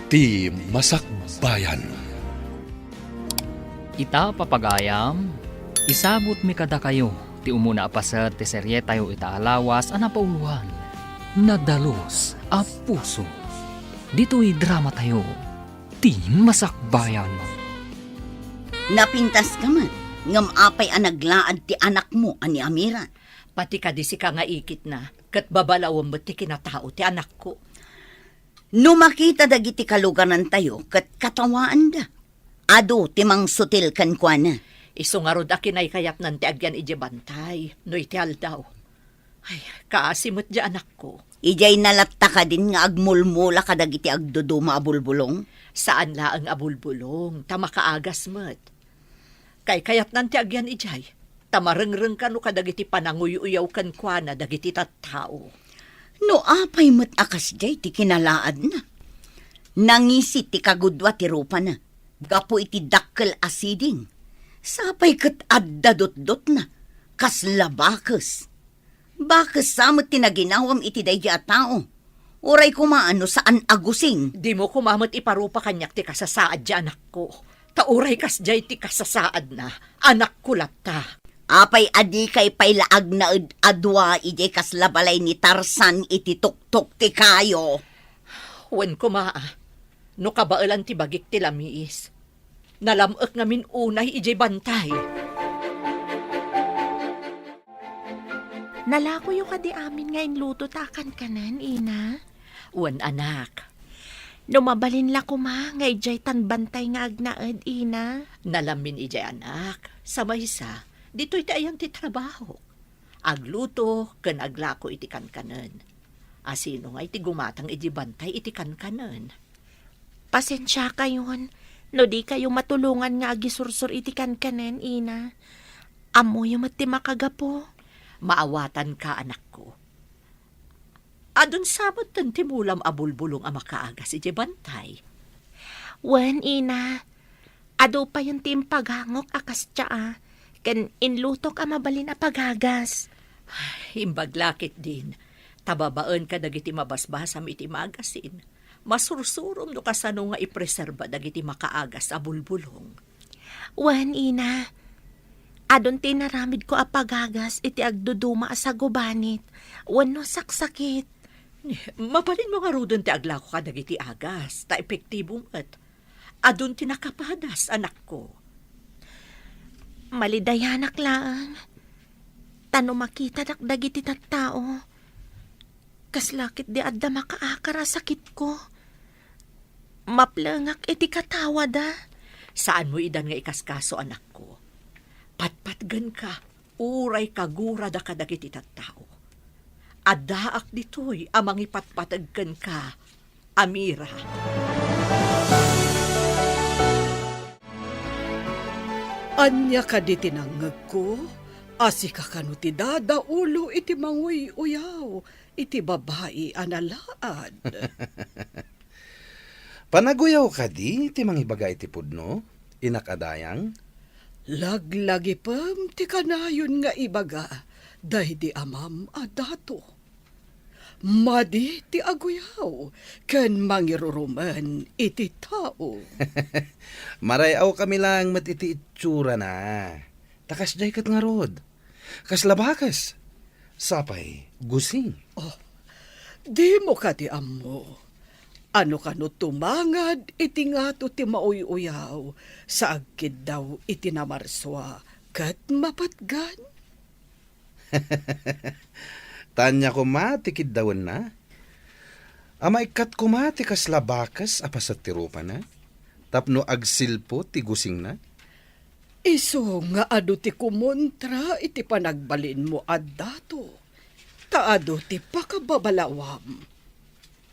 Ti Masakbayan. Ita papagayam, isabot mi kada kayo, ti umuna apasat ti serye tayo itaalawas anapauluhan. Nadalos a puso. Dito'y drama tayo, ti Masakbayan. Napintas ka man, ngam apay ang naglaad ti anak mo, ani Amira. Pati ka di si ka nga ikit na, kat babalawang mo ti kinatao ti anak ko. No makita dagiti kalugaran tayo, kat katawaan da. Ado, timang sutil kan kwa na. Iso nga rod akin ay kayap nan ti agyan ije bantay, no iti aldaw. Ay, kaasimot di anak ko. Ijay nalatta ka din nga agmulmula ka dagiti agduduma abulbulong. Saan la ang abulbulong, tama kaagas mo't. Kay kayat nan ti agyan ijay, tamarengreng ka no kadagiti pananguy-uyaw kan kwa na dagiti tattao. No apay mo't akas jay ti kinalaad na. Nangisit ti kagudwa ti rupa na. Gapo iti dakkel asiding. Sapay kat addadot-dot na. Kas labakes. Bakes samot tinaginawam iti dayja tao. Uray kumaano saan agusing. Di mo kumamot iparupa kanyak ti kasasaad di anak ko. Tauray kas jay ti kasasaad na, anak ko lapta. Apay adi kay paylaag na adwa ije kas labalay ni Tarzan iti tuktok ti kayo. Wen ko maa, no kabailan ti bagik ti lamiis. Nalamok ngamin unay ije bantay. Nalakoy ka di amin nga inluto takan kanan, ina. Wen anak, Numabalin la kuma nga ijay tan bantay nga agnaed, ina. nalamin ije anak, sa maysa, dito'y ti ayang ti trabaho. Agluto, ken aglako iti kankanen. Asino nga iti gumatang iti bantay iti kankanen. Pasensya kayon. No di kayo matulungan nga agisursur iti kankanen, ina. Amo yung mati makagapo. Maawatan ka, anak ko. Adun sabot tan timulam abulbulong ang makaagas iti bantay. Wen, ina. Ado pa yung timpaghangok akas tsa, ken inlutok ang mabalin a paghagas. Imbaglakit din. Tababaan ka dagiti mabasbasam iti magasin. Masursurom no kasano nga ipreserba dagiti makaagas a bulbulong. Wen, ina. Adon tinaramid ko a paghagas iti agduduma sa gubanit. Wen no saksakit. Mabalin mo nga rudon ti aglako ka dagiti agas. Ta epektibo met. Adun tinakapadas, anak ko. Malidayanak lang. Tano makita dagiti tattao. Kaslakit di adda makaakara sakit ko. Maplangak iti katawa da. Saan mo idan nga ikaskaso, anak ko? Patpatgan ka, uray kagura da kadagiti tattao. Adaak ditoy amang ipatpatagkan ka, Amira. Anya ka di tinangag ko? Asi ka kanu ti dada ulo iti manguy uyaw, iti babae analaad. Panaguyaw ka di, ti mangibaga iti pudno, inakadayang? Laglagi pam ti kanayon nga ibaga, dahi di amam adato. Madi ti aguyaw, ken mangiruruman iti tao. Marayaw kami lang mat iti itsura na. Takas jay kat nga rod. Kas labakas. Sapay, gusing. Di mo ka ti ammo. Ano ka no tumangad iti nga to ti mauy-uyaw, sa agkid daw iti namarswa, kat mapatgan. Tanya ko matikid dawan na. Amay kat kumati kas labakas apasat ti rupa na. Tapno agsilpo ti gusing na. Iso nga ado ti kumontra iti panagbalin mo addato. Taado ti pakababalawam.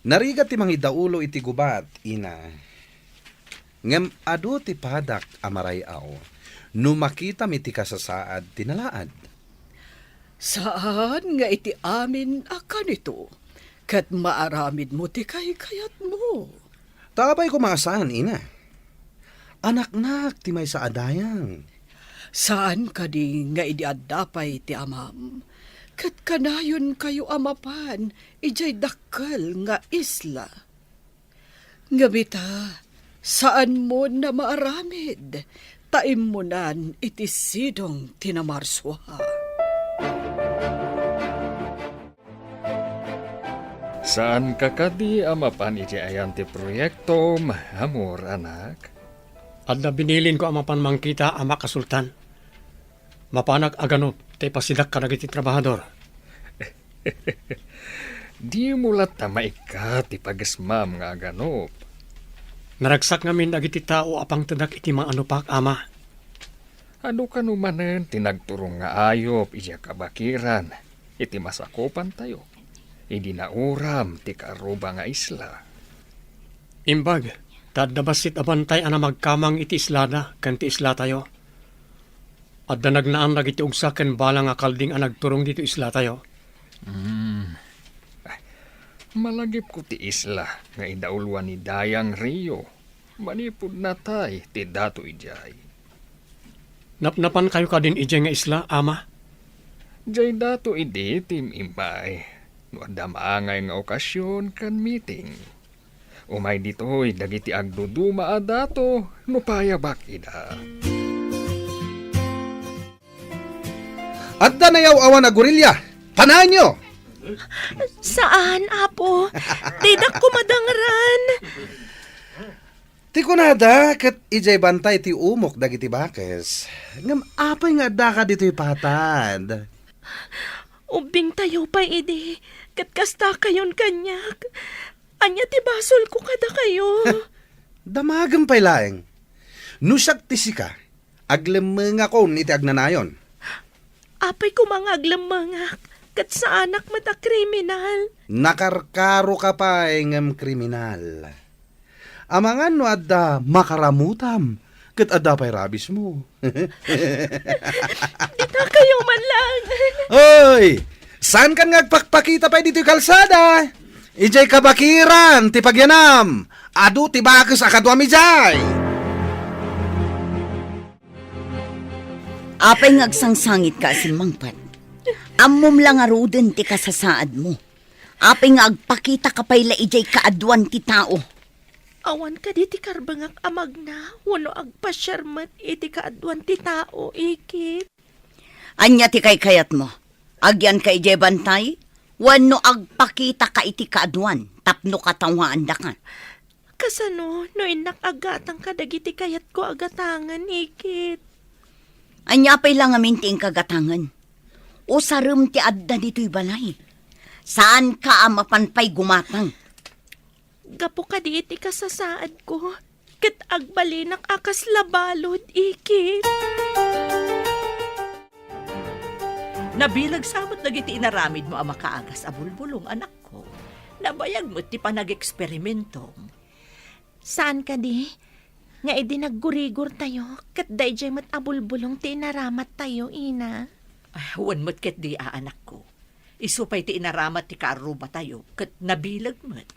Narigat ti mangidaulo iti gubat, ina. Ngem ado ti padak amaray ao. No makita mi ti kasasaad tinalaad. Saan nga iti amin akan ito? Kat maaramid mo ti kayat mo. Tabay ko maasahan, ina. Anak-nak ti may sa adayang. Saan ka di nga idi addapay ti amam? Kat kanayon kayo amapan, ijay dakkel nga isla. Ngabita, saan mo na maaramid? Taim mo nan iti sidong tinamarswa. Saan ka kadi amapan iti ayan ti proyekto, mahamor anak? At na binilin ko ang mapanmangkita ang makasultan. Mapanag aganop, te pasidak ka nagiti trabahador. Di mo lat maika ti pagasmam nga ganop. Naragsak ngamin agiti tao apang tadak iti mga anupak ama. Ano ka numanen tinagturong nga ayop iya kabakiran. Iti masakopan tayo. Idi na uram ti karuba nga isla. Imbag, tadabasit abantay ana magkamang iti islada kan ti isla tayo. At da nagnaan lagi ti ugsa ken bala nga kalding ang nagturong dito isla tayo. Malagip ko ti isla nga idaulwan ni Dayang Rio. Manipod na tay ti dato ijay. Napnapan kayo ka din ijay nga isla, ama? Jay dato idi tim imbay. No adda maangay nga okasyon kan meeting. Umay ditoy dagiti agduduma a dato no payabak ida. Adda na yaw awan na gorilya. Panahan nyo! Saan, apo? Tidak ko madangran. Ti kunada, kat ijay bantay ti umok dagiti bakes. Ngam apay nga adda ka dito'y patad. Ubing tayo pa, idi. Katkasta kayon kanyak. Anya ti basol ko kada kayo. Damagam pay laeng. Nusak ti sika, aglemeng ako iti agnanayon. Apay ko mga aglamangak. Kat sa anak mata kriminal. Nakarkaro ka pa ngam kriminal. Amangan no adda makaramutam, kat adda pa'y rabis mo. Ita kayo man lang. Oy! Saan kan ngagpakpakita pa dito'y kalsada? Ijay kabakiran, ti pagyanam. Adu ti bakes akadwami jay. Apay ngagsangsangit ka asimangpat. Ammom lang aruden ti kasasaad mo. Apay nga agpakita ka pa'y laijay kaadwan ti tao. Awan ka di ti karbangak amag na. Wano agpasyarmat iti kaadwan ti tao, ikit. Anya ti kay kayat mo. Agyan ka ijay bantay. Wano agpakita ka iti kaadwan. Tapno katawaan da ka. Kasano, no inak agatang ka dagiti kayat ko agatangan, ikit. Anya pa'y lang aminting kagatangan. O sarum ti adda dito'y balay. Saan ka mapanpay gumatang? Gapo ka di iti kasasaad ko. Kat agbalinak akas labalod, ikit. Nabilag samot dagiti inaramid mo ang makaagas a bulbulong, anak ko. Nabayag mo ti panag-eksperimento. Saan ka di? Nga edi naggurigor tayo. Kat dayjay mat abulbulong ti inaramat tayo, ina. Ay, huwan mo't ket di anak ko. Isupay ti inaramat ti karuba tayo, kat nabilag mo't.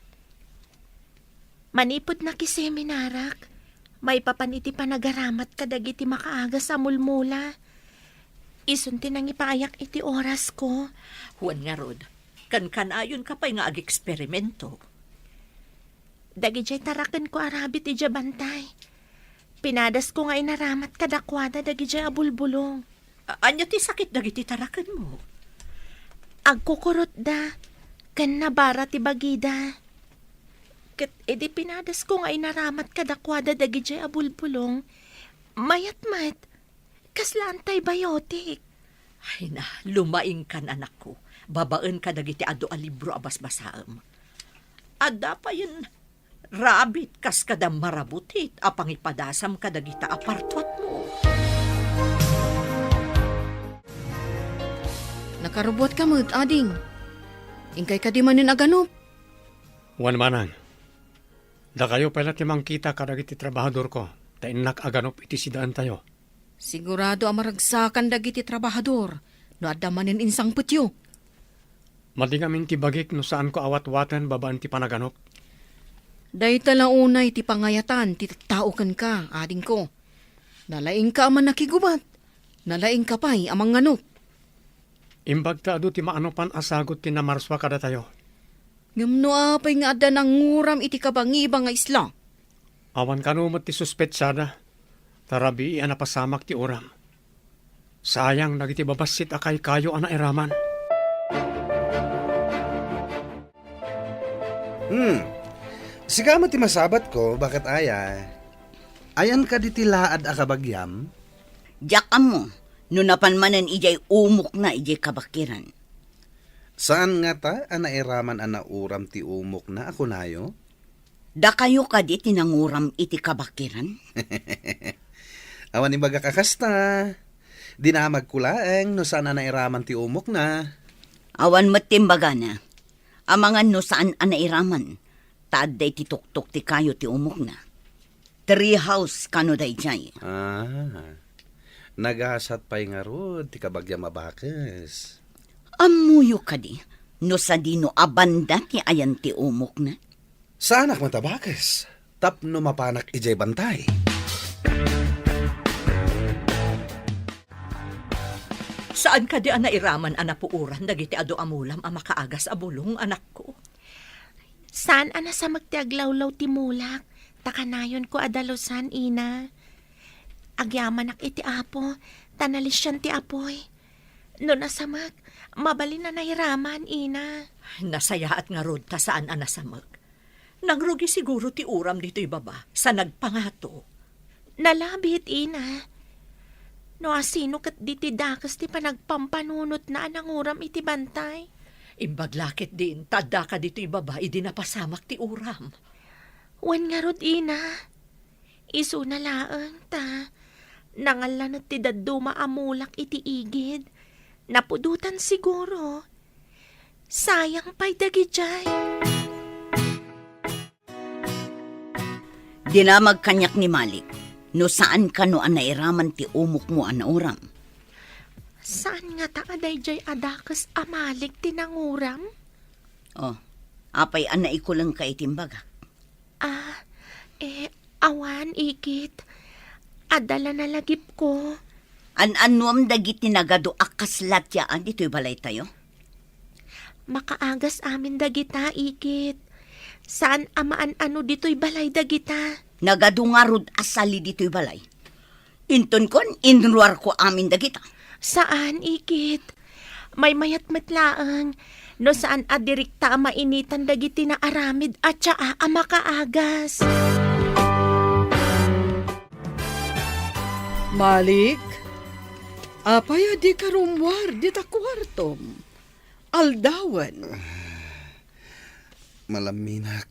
Manipod na kiseminarak. May papaniti panagaramat ka dagiti makaaga sa mulmula. Isunti nang ipaayak iti oras ko. Huwan nga rod, kan-kanayon ka pa'y nga ag-eksperimento. Dagijay tarakan ko arabit iti bantay. Pinadas ko nga inaramat kadakwada dagijay abulbulong. Anya ti sakit dagiti tarakan mo? Agkukurot da. Kan nabara ti bagida. Kat edi pinadas ko nga inaramat kadakwada dagijay abulbulong. Mayat-mat. Kasla antibiotic. Ay na, lumaing kan anak ko. Babaan ka dagiti ado a libro abas-basaam. Adda pa yun, rabit kas kada marabutit, apang ipadasam ka dagita apartwat mo. Nakarubot ka mo't, ading. Ingkay ka di manin aganop. Wan manang. Da kayo pala timang kita kadagiti trabahador ko. Tainak aganop iti sidaan tayo. Sigurado ang maragsakan dagiti trabahador. No adda manin insang putyo. Madingamin ti bagik no saan ko awat-watan babaan ti panaganop. Day talaunay ti pangayatan ti taukan ka, ading ko. Nalaing ka aman nakigubat. Nalaing ka pa'y amang nganop. Imbag ta adu ti maanopan asagot ti namarswa kada tayo. Ngamno apay nga adda nang nguram iti kabangiba nga isla. Awan kanumot ti suspetsada. Tarabi ana pasamak ti uram. Sayang nagiti babasit akay kayo ana iraman. Sigamo ti masabat ko, bakit aya? Ayan ka di tilaad akabagyam? Diyak mo, no napanmanan ijay umok na ijay kabakiran. Saan nga ta, ana iraman ana uram ti umok na ako nayo? Da kayo ka di tinanguram iti kabakiran? Awan ni baga kakasta. Di na magkulaeng no saan ana iraman ti umok na. Awan matimbaga na. Amangan no saan anairaman. Taad day ti tuktok ti kayo ti umok na. Treehouse kano day jay. Nagasat pa'y nga rod, ti kabagya mabakas. Amuyo ka di. No sa di no abanda ti ayan ti umok na. Saan ak matabakas? Tapno mapanak ijay bantay. Saan ka di nairaman anapuuran dagiti ado amulam a makaagas a bulong anak ko? Saan ana sa magtiaglawlaw ti mulak? Takanayon ko adalosan, ina. Agyaman iti apo, tanalisyan ti apoy. No nasamag, mabalin na nahiraman, ina. Nasayaat nga rod ta saan anasamag. Nangrugi siguro ti uram dito'y baba sa nagpangato. Nalabit, ina. No asino kat di ti dakas ti panagpampanunot na ananguram iti bantay. Imbaglakit din, tada ka dito'y baba, idi napasamak ti uram. Wan nga rod, ina. Isu na laang ta. Nangalanat ti daduma amulak iti igid. Napudutan siguro. Sayang pa'y dagijay. Dinamag kanyak ni Malik. No saan ka no anairaman ti umok mo anauram? Saan nga ta aday jay adakas amalik tinanguram? Oh, apay anaikulang ka itimbaga. Awan, ikit. Adala na lagip ko. An-anuam dagiti nagado akaslat yaan dito'y balay tayo? Makaagas amin dagita, ikit. Saan amaan ano dito'y balay dagita? Nagadungarod asali dito'y balay. Inton kon, inruar ko amin dagita. Saan, ikit? May mayat matlaang. No saan adirikta mainitan dagiti na aramid at tsaa makaagas. Malik, apaya di karumwar, di ta kwartom. Aldawan. Malaminak.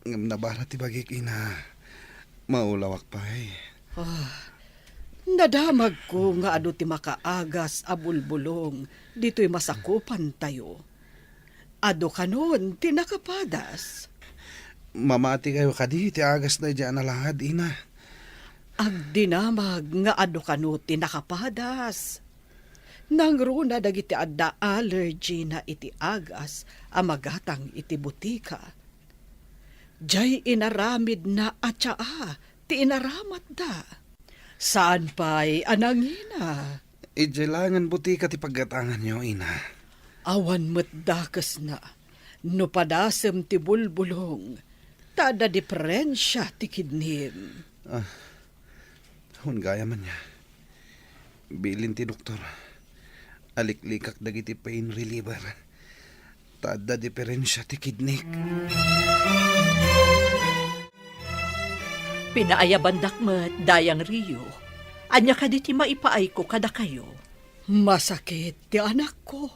Ngam nabara ti bagik ina. Maulawak pa'y. Nadamag ko nga ado ti makaagas abulbulong, dito'y masakupan tayo. Ado kanon, tinakapadas. Mamati kayo kadi, ti agas na dyan alahad, ina. Agdinamag nga ado kano tinakapadas. Nangruna dagiti adda allergy na iti agas, amagatang iti butika. Jay inaramid na atsaa, ti inaramat da. Saan pa'y anangina? Ijelangan butika ti paggatangan nyo, ina. Awan mo't dakas na, no padasem ti bulbulong, tada diferensya ti kidnim. Hun gaya man niya. Bilin ti doktor. Aliklikak dagiti pain reliever. Tada diferensya ti kidnik. Pinaayabandak met dayang Rio. Anya ka di ti maipaay ko kada kayo. Masakit ti anak ko.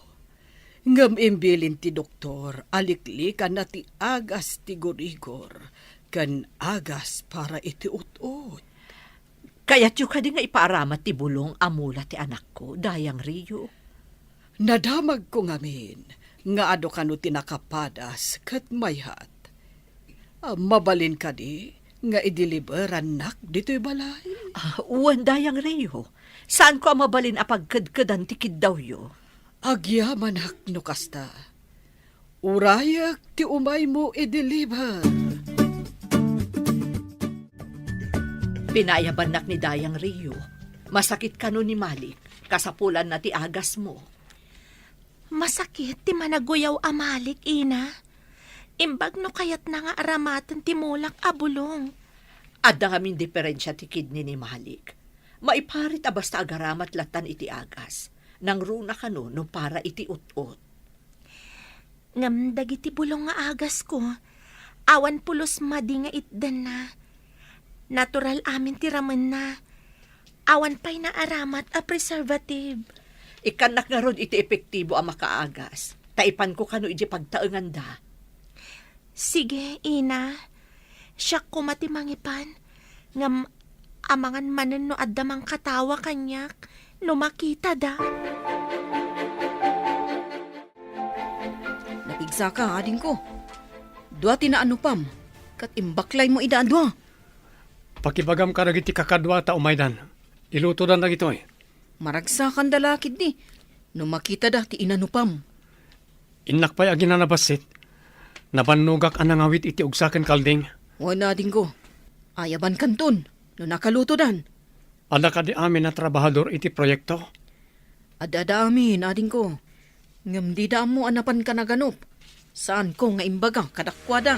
Ngam imbilin ti doktor, aliklikan na ti agas ti gurigor, kan agas para iti ut-ut. Kaya't yung ka di nga ipaaramat ti bulong amula ti anak ko, dayang Rio. Nadamag ko ngamin, nga ado kano tinakapadas kat mayhat. Mabalin ka di, nga idiliberan nak dito'y balay. Uwan dayang Rio. Saan ko amabalin apagkadkadan ti kiddaw yo? Agyaman hak no kasta. Urayak ti umay mo i-deliver. Pinayabanak ni dayang Rio. Masakit ka no ni Malik. Kasapulan na ti agas mo. Masakit ti managuyaw amalik, ina. Imbag no kayat na nga aramatan ti mulak abulong. Adda ngamin diferensya ti kidney ni Malik. Maiparit a basta agaramat latan iti agas. Nang runa kano no para iti ut-ut. Ngam dagiti bulong nga agas ko. Awan pulos madi nga itdan na. Natural amin ti ramen na. Awan pa'y na aramat a preservative. Ikanak nga ron iti epektibo ang makaagas. Taipan ko kano iti pagtaengan da. Sige, ina. Siya ko matimangipan. Ngam amangan manen no addamang katawa kanyak. No makita da. Napigsa ka, ading ko. Dua tinaanupam. Kat imbaklay mo idaan dua. Pakibagam ka nagiti kakadwa ta umaydan. Iluto dan nagito eh. Maragsakan dalakid ni. No makita da ti inanupam. Inak pa'y agin na nabasit. Nabanugak ang nangawit iti ugsaken kalding. Wala ading ko. Ayaban kanton. No nakaluto dan. Ada ka di amin na trabahador iti proyekto. Adada amin, ading ko. Ngam di da mo anapan ka naganop. Saan ko nga imbaga kadakwada.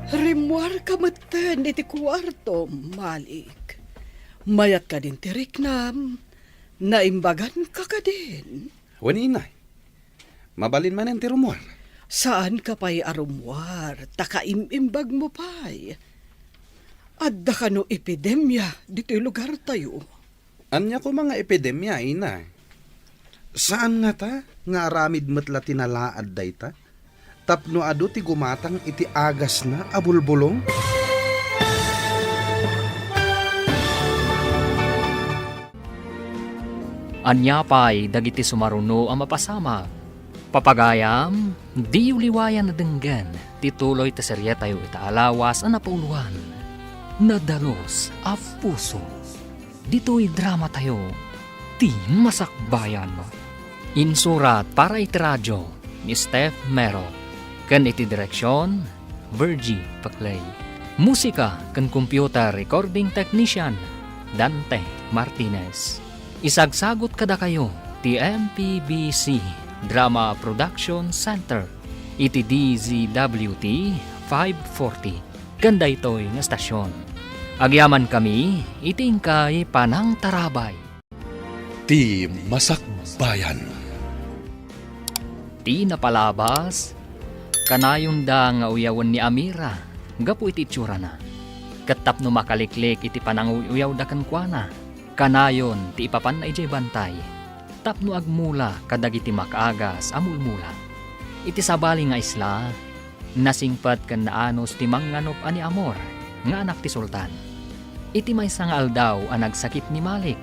Rimwar ka matan iti kwarto, Malik. Mayat ka din tirik nam. Naimbagan ka ka din. Waninay. Mabalin man ang tirumor. Saan ka pa'y arumwar? Takaimimbag mo pa'y. Adda ka no epidemya dito lugar tayo. Anya ko mga epidemya, ina. Saan nga ta? Nga aramid matla tinalaad day ta? Tapno ado ti gumatang iti agas na abulbulong? Anya pa'y dagiti sumaruno ang mapasama. Papagayam, di uliwayan na denggan, tituloy ta serye tayo itaalawas ang napauluan. Nadalos a puso. Dito'y drama tayo, ti masakbayan. Insurat para iti radyo ni Steph Mero. Kan iti direksyon, Virgie Paclay. Musika kan computer recording technician, Dante Martinez. Isagsagot kada kayo, ti MPBC Drama Production Center, iti DZWT 540. Ganda ito'y nga stasyon. Agyaman kami, itingkay panang tarabay. Ti Masakbayan. Ti napalabas, kanayon da nga uyawan ni Amira, gapu iti tsura na. Katap no makaliklik iti pananguyaw da kankwana, kanayon ti ipapan na ijay bantay. Tapno agmula kadagiti makaagas amulmula. Iti sabali nga isla, nasingpat kan naanos ti manganop ani Amor, nga anak ti Sultan. Iti may sangal daw ang nagsakit ni Malik.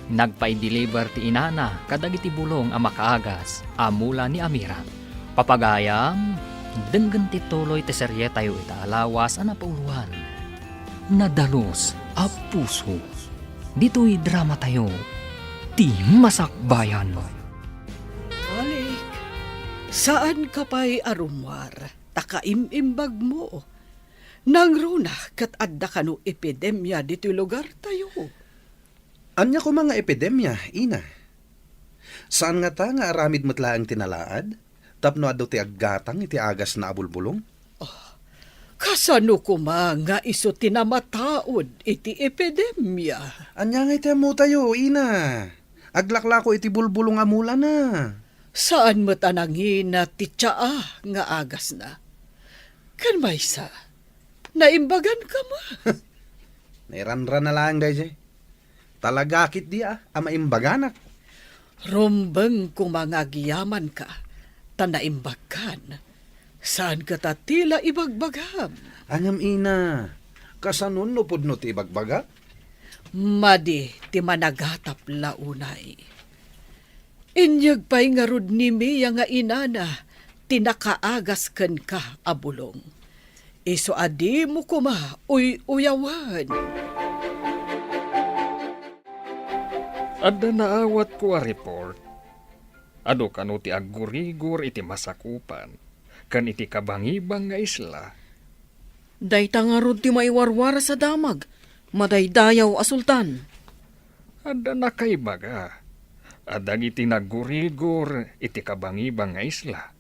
Nagpa-deliver ti inana kadagiti bulong ang makaagas amula ni Amira. Papagayam, denggan ti tuloy ti serye tayo itaalawas ang napauluan. Nadalos a puso. Dito'y drama tayo, ti masakbayan. Malik, saan ka pa'y arumwar? Takaimimbag mo. Nang runa kat adda ka no epidemya dito lugar tayo. Anya ko mga epidemya, ina. Saan nga ta nga aramid matla ang tinalaad? Tapno ado ti aggatang iti agas na abulbulong? Kasano ko nga iso tinamataod iti epidemya? Anya nga iti mo tayo, ina. Aglakla ko iti bulbulong amula na. Saan mo tanangin na ti tsaa nga agas na? Kan maysa, naimbagan ka ma. Nairanran na lang, dayjay. Talagakit di maimbaganak. Rombeng kung mga giyaman ka, tanaimbagan. Saan ka tatila ibagbagam? Angam ina, kasanon no pudno ti ibagbaga? Madi ti managatap launay. Inyag pa'y nga rod ni Mia nga inana, tinakaagas ken ka abulong. Iso adi mo kuma, uyawan. Adda naawat ko a report. Ado kano ti aggurigur iti masakupan, kan iti kabangibang nga isla. Dayta nga rod ti maiwarwara sa damag. Madaydayaw a sultan. Adda na kay baga. Adang iti naggurigur iti kabangibang nga isla.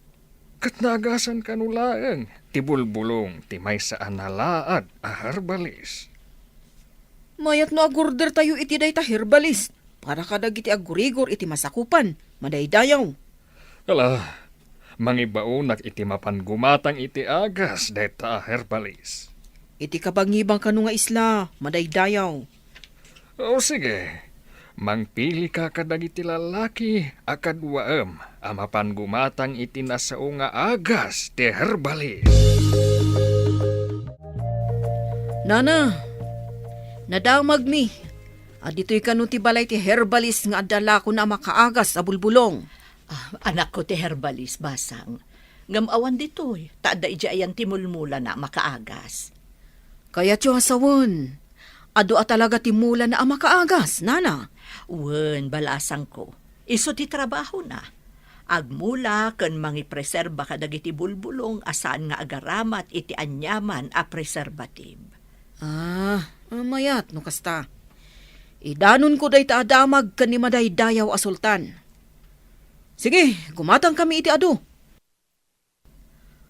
Kat nagasan kanulaang, ti bulbulong, ti may saan nalaad, a herbalis. Mayat no agurder tayo iti day ta herbalist. Para kadag iti agurigor iti masakupan. Madaydayaw. Ala, mangibaonak iti mapan gumatang iti agas, deta a herbalis. Iti kabangibang kanu nga isla. Madaydayaw. O sige, mangpili ka kadag iti lalaki, akadwaam, amapan gumatang iti nasao nga agas, ti herbalis. Nana, nadamag mi. Dito'y kanu ti balay ti herbalist nga adala ko na makaagas sa bulbulong. Anak ko ti herbalis, basang. Ngamawan ditoy, taada ija ayan ti mulmula na makaagas. Kaya tiyo hasawon. Ado a talaga ti mula na makaagas, nana. Wen, balasang ko. Iso ti trabaho na. Agmula ken mangipreserba kadag iti bulbulong asaan nga agaramat iti anyaman a preservative. Mayat no kasta. Idanon ko day ta adamag ken ni madaydayaw a sultan. Sige, gumatang kami iti ado.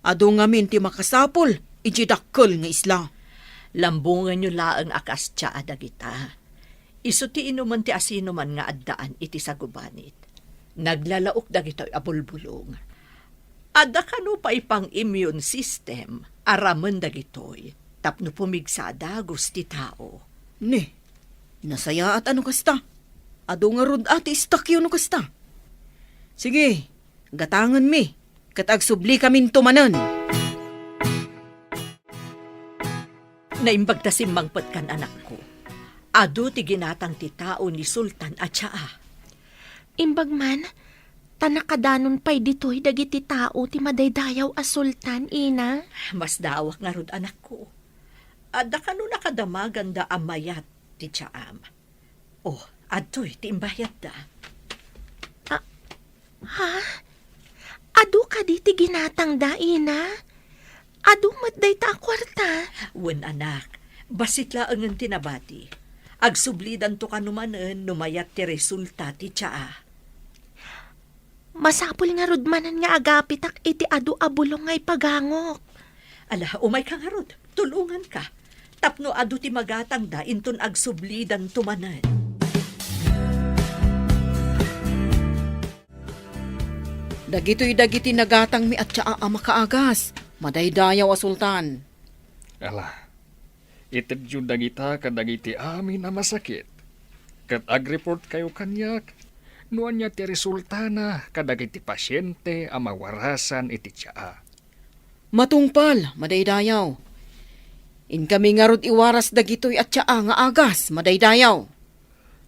Ado ngamin ti makasapol, iti dakkel nga isla. Lambungan nyo laang akas tsa adagita. Iso ti inuman ti asinuman nga addaan iti sagubanit. Naglalaok dagito'y abulbulong. Adda kanu pa ipang immune system, araman dagito'y, tapno pumigsada gusti tao. Ne, nasaya at ano kasta? Ado nga rod ati istakyo no kasta. Sige, gatangan mi, katagsubli kamin tumanan. Naimbag ta simmangpet kan anak ko. Ado ti ginatang ti tao ni Sultan at siya. Imbag man, tanakadanon pa'y dito'y dagiti tao ti madaydayaw a sultan, ina. Mas dawak nga rod anak ko. Adda kanu nakadamagan da amayat ti tsaam. Oh, adto'y ti imbayat da. Ha? Adu ka di ti ginatang da, ina? Adu matday ta kwarta? Wen anak, basit laang ang tinabati. Agsublidan to kanumanen numayat ti resulta ti tsaa. Masapul nga rudmanan nga agapitak iti adu abulong ngay pagangok. Ala, umay ka nga rod, tulungan ka. Tapno adu ti magatang da inton agsublidan tumanen. Dagito'y dagiti nagatang mi at tsaa a makaagas. Madaydayaw a sultan. Ala, itadyo dagita kadagiti amin na masakit. Kat ag-report kayo kanyak, nuan niya ti resulta na kadagiti pasyente a mawarasan iti tsaa. Matungpal, madaydayaw. In kami nga rod iwaras dagito'y at tsaa nga agas, madaydayaw.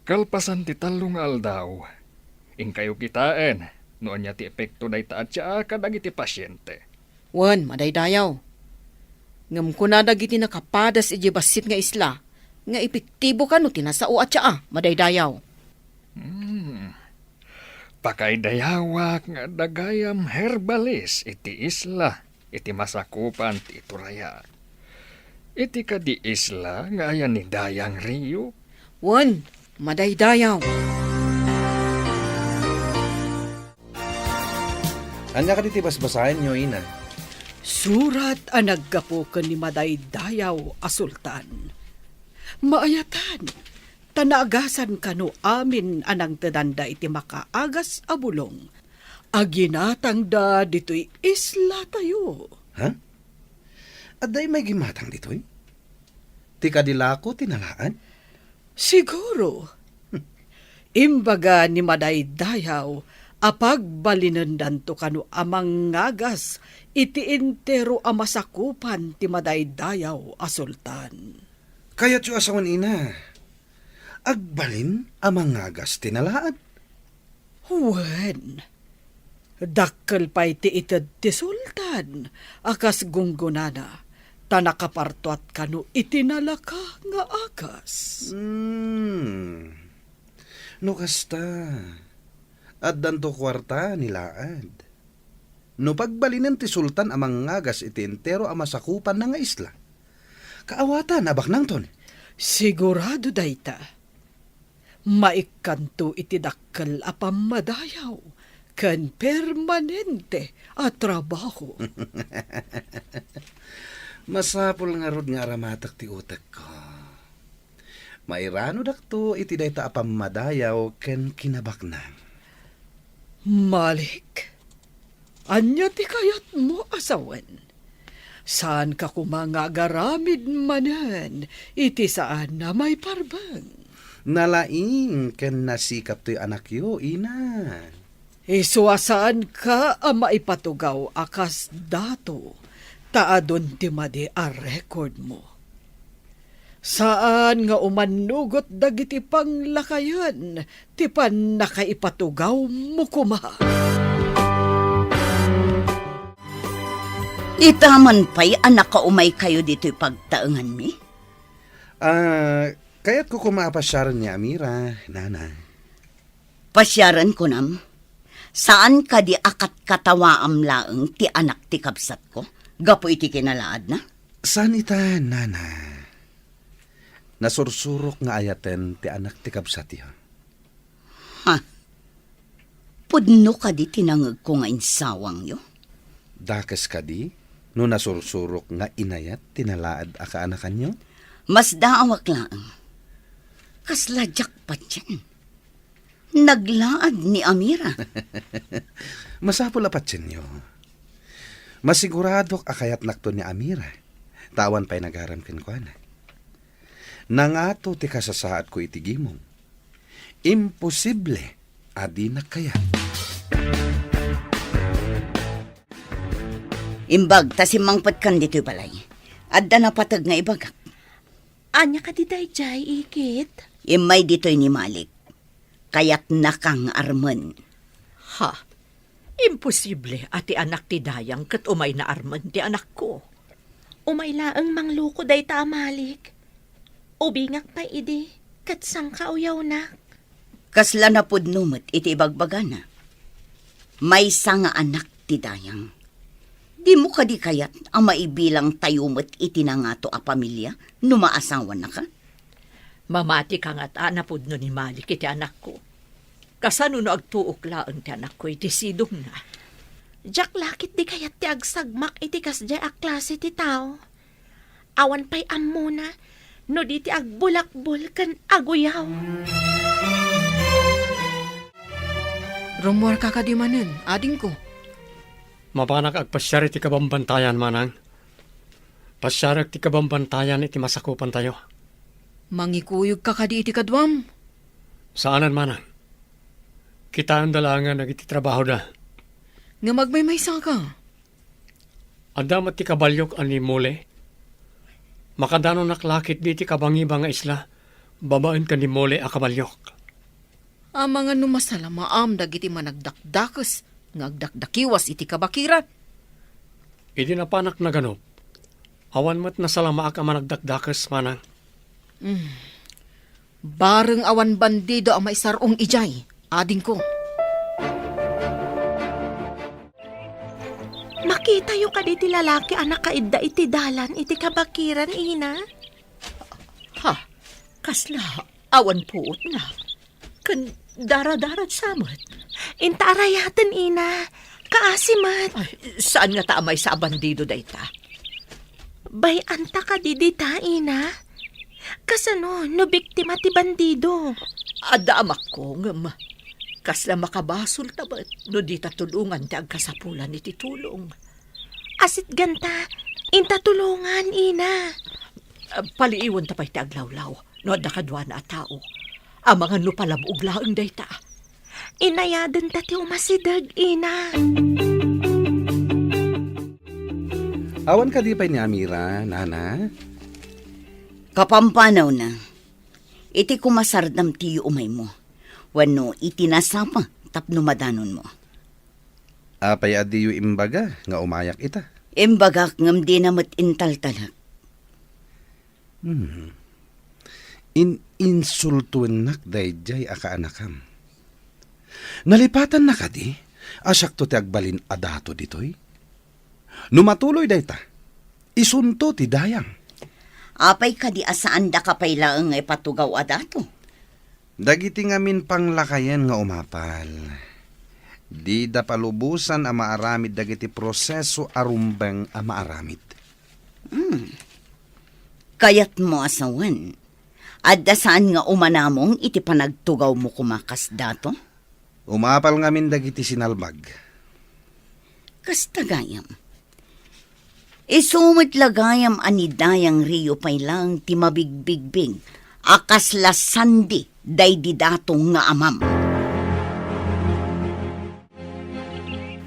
Kalpasan ti talong aldaw, in kayo kitaan, nuan niya ti epekto na ita at tsaa kadagiti pasyente. Wan, madaydayaw. Ngam ko na dagiti nakapadas iji basit nga isla, nga epektibo ka no tinasao at tsaa, madaydayaw. Pakaidayawak nga dagayam herbalis iti isla, iti masakupan ti Turaya. Iti kadi isla nga ayan ni Dayang Rio. Wan, madaydayaw. Anya ka diti basbasahin nyo, ina. Surat ang naggapukan ni madaydayaw a sultan. Maayatan, tanagasan kanu amin anang tadanda iti makaagas a bulong. Aginatang da dito'y isla tayo. Ha? At day may gimatang dito'y? Ti kadilako tinalaan? Siguro. Imbaga ni madaydayaw, apag balinendan to kanu amang ngagas, iti intero a masakupan ti madaydayaw a sultan. Kaya tiyo asawan ina, agbalin amang ngagas tinalaan. Wen, dakkel pa'y ti ited ti sultan, akas gunggunana, tanakapartuat kanu itinalaka nga agas. No kasta, at danto kwarta nilaad. No pagbalinan ti sultan amang ngagas iti entero a masakupan na nga isla. Kaawatan, abak nang ton. Sigurado dayta. Maikanto iti dakkel a pamadayaw, kan permanente at trabaho. Masapol nga rod nga aramatak ti utak ko. Mairano dakto iti dayta apamadayaw ken kinabaknang. Malik, anya ti kayat mo asawan? Saan ka kumangagaramid manan, iti saan na may parbang? Nalaing ken nasikap to'y anak yo, ina. Isuasaan ka ang maipatugaw akas dato, taadon ti madi a record mo. Saan nga umanugot dagiti panglakayan, ti pan nakaipatugaw mo kuma. Itaman pa'y anak ka umay kayo dito'y pagtaengan mi. Kaya't ko kumapasyaran ni Amira, nana. Pasyaran ko nam. Saan ka di akat katawaam laeng ti anak ti kabsat ko? Gapo iti kinalaad na? Saan ita, nana? Nasursurok nga ayaten ti anak ti kabsat yo. Ha? Pudno ka di tinangag ko nga insawang yo? Dakes ka di? No nasursurok nga inayat tinalaad aka anakan nyo? Mas daawak laeng. Kasladyak pa dyan. Naglaad ni Amira. Masapul apat nyo. Masiguradok akayat nakto ni Amira. Tawan pa'y nagaram kinkwana. Nangato ti kasasaad ko itigimong. Imposible adi na kaya. Imbag, tasimangpat kan dito'y balay. Adda na patag nga ibagak. Anya ka di dayjay, ikit? Imay dito'y ni Malik. Kaya't nakang arman. Ha? Imposible ati anak ti Dayang kat umay na arman ti anak ko. Umay laang mangluko day ta Malik. Ubingak pa idi, kat sang kauyaw na. Kasla na pudnumot iti ibagbagana. May nga anak ti Dayang. Di mo ka di kayat ang maibilang tayumot iti na nga to a pamilya no maasawan na ka? Mamati ka nga't anapod no ni Malik iti anak ko. Kasano no agtuok laang ti anak ko iti sidong na. Jak lakit di kayat ti agsagmak iti kasjay a klase ti tao. Awan pa'y ammo na, no di ti agbulakbol kan aguyaw. Rumwar ka kadimanan, ading ko. Mapanak agpasyari ti kabambantayan, manang. Pasyarak ti kabambantayan iti masakupan tayo. Mangikuyog ka kadi iti kadwam. Saanan, manang? Kita ang dalangan nag iti trabaho da. Nga magmaymaysa ka. Adamat ti kabalyok ani mole. Makadano naklakit di ti kabangiba nga isla. Babaen ka ni mole a kabalyok. Ang mga numasala maam dagiti managdakdakes. Ngagdakdakiwas iti kabakiran. Idi na panak na ganop. Awan mat nasalamaak ang managdakdakes, manang. Bareng awan bandido ang maisarong ijay. Ading ko. Makita yung kaditi lalaki anak kaidda iti dalan iti kabakiran, ina. Ha? Kasla, awan puot na. Kan daradarat samot. Intaarayatan, ina. Kaasimat. Ay, saan nga taamay sa bandido dayta? Bay anta ka didita, ina. Kasano, no biktima ti bandido. Adamak ko ngam. Kasla makabasol tabat no di tatulungan ti agkasapulan iti tulong. Asit ganta, inta tulungan, ina. Paliiwan tapay ti aglawlaw no adda kadwa na a tao. Ang mga nupalabog laang dayta. Inayadan ta ti umasidag, ina. Awan ka di pa'y ni Amira, nana? Kapampanaw na. Iti kumasardam tiyo umay mo. Wano iti nasapa tapno madanon mo. Apay adiyo imbaga nga umayak ita. Imbagak ngam di na matintaltalak. Insultuin nak dayjay aka anakam. Nalipatan na ka di, asak to ti agbalin adato ditoy. Numatuloy dayta, isunto ti Dayang. Apay ka di asaan da kapay laeng ay patugaw adato. Dagiti ngamin panglakayan nga umapal. Di da palubusan ang maaramid dagiti proseso arumbeng ang maaramid. Kayat mo asawan. Adda saan nga umanamong iti panagtugaw mo kumakas dato? Umapal ngamin dagiti sinalbag. Kasta gayam. Isumit lagayam anidayang Rio pay lang ti mabigbigbing. Akas lasandi day di datong nga amam.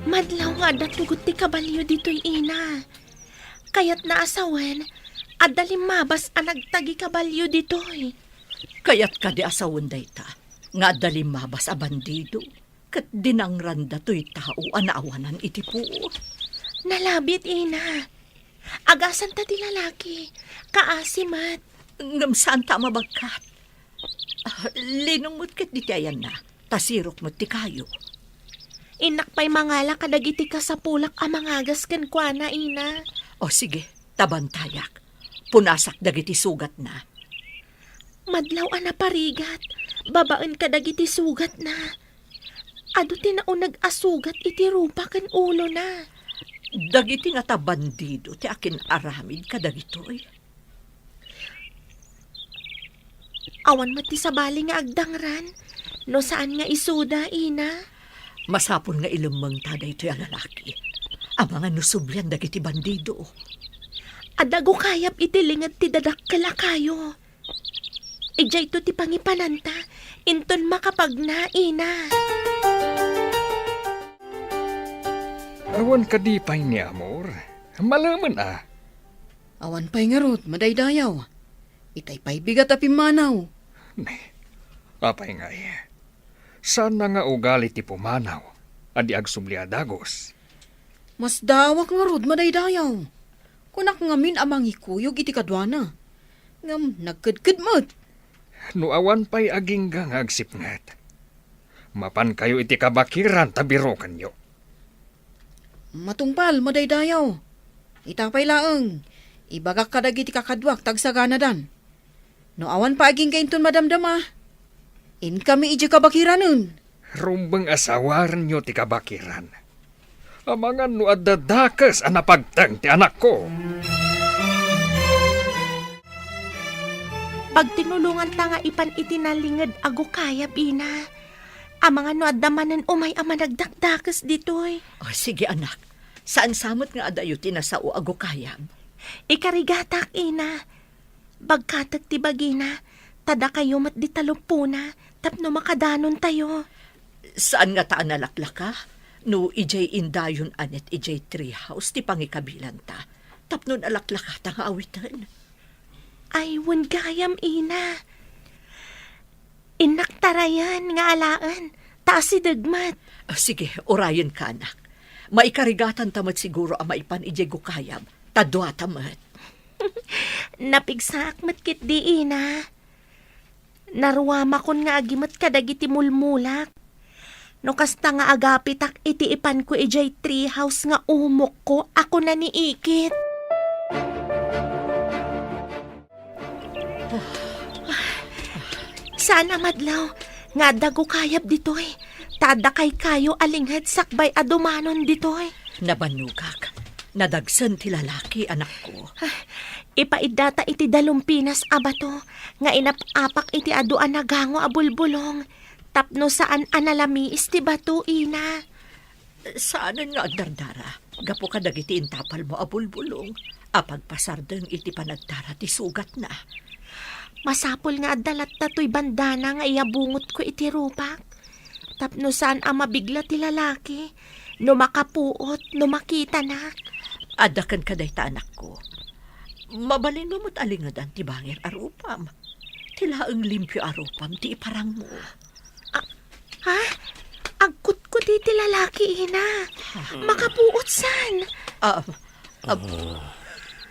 Madlaw nga datugot ti kabalyo dito'y ina. Kaya't naasawen, adalim mabas ang nagtagi kabalyo dito'y. Kayat ka di asawon dayta, nga dalim mabas a bandido, kat dinangranda to'y tao anaawanan iti puo. Nalabit ina. Agasan ta ti lalaki, kaasimat. Ngam saan ta mabagkat? Linong mo't kat di tiyan na, tasirok mo't ti kayo. Inak pa'y mangala kadagiti ka sa pulak a mangagas ken kuana ina. O sige, tabantayak. Punasak dagiti sugat na. Madlaw ana parigat, babaan kadagiti sugat na. Ado tinaunag asugat iti rupa ken ulo na. Dagiti nga ta bandido ti akin aramid kadagitoy. Awan mo ti sabali nga agdangran, no saan nga isuda ina. Masapon nga ilumang taday to'y lalaki. Ang mga nusublian dagiti bandido. Adago kayap itilingad ti dadakkel a kayo. Ijay to ti pangipananta, inton makapag na ina. Awan ka di pa'y ni Amor. Malaman Awan pa'y nga rod, madaydayaw. Itay pa'y bigat a pimanaw. Apay nga sana nga ugali ti pumanaw, adi agsubliadagos. Mas dawak nga rod, madaydayaw. Kunak ngamin amang ikuyog iti kadwana. Ngam, nagkadkadmat. No awan pa'y aging nga agsipngat. Mapan kayo iti kabakiran tabiro kanyo. Matungpal, madaydayaw. Itapay laeng. Ibagak kadag iti kakadwak, tagsagana dan. No awan pa aging kainton madamdama. In kami iti kabakiranun. Rumbang asawaran nyo ti kabakiran. Amangan no adadakas ang napagtang ti anak ko. Pag tinulungan ta nga ipan itinalingad ago kaya ina. Ang mga no adamanan umay ama nagdakdakas ditoy. O sige anak, saan samot nga adayo tinasao ago kayam? Ikarigatak ina. Bagkatag ti bagina, tada kayo mat di talupuna, tapno makadanon tayo. Saan nga taan nalaklak ka? No ijay indayon anet ijay treehouse ti pangikabilan ta. Tapnon alaklak ka ta nga awitan. Ay, wan gayam ina. Inaktarayan nga alaan, taas si dagmat. O sige, orayon ka anak. Maikarigatan tamat siguro ang maipan ijay gukayam. Tadwa tamat. Napigsak matkit di ina. Naruwama kon nga agimat kadagiti mulmulak. No kasta nga agapitak iti ipan ko ijay treehouse nga umok ko ako na niikit. Sana madlaw nga dago kayap ditoy. Tada kay kayo alinghed sakbay adumanon ditoy. Nabanugak. Nadagsan ti lalaki anak ko. Ipaidata iti dalumpinas abato, nga inapapak iti aduan na gango abulbulong, tapno saan analamiis ti bato ina. Saanan nga agdardara, gapo ka dagiti intapal mo abulbulong, apagpasardeng iti panagdara ti sugat na. Masapol nga adalat tato'y bandana nga iabungot ko iti rupak, tapno saan ang mabigla ti lalaki, no makapuot, no makita na. Adakan ka day ta anak ko. Mabalin mo mo't alingadan ti bangir arupam. Tilaang limpyo arupam ti iparang mo. Ha? Agkut ko di ti lalaki ina. Makapuot san?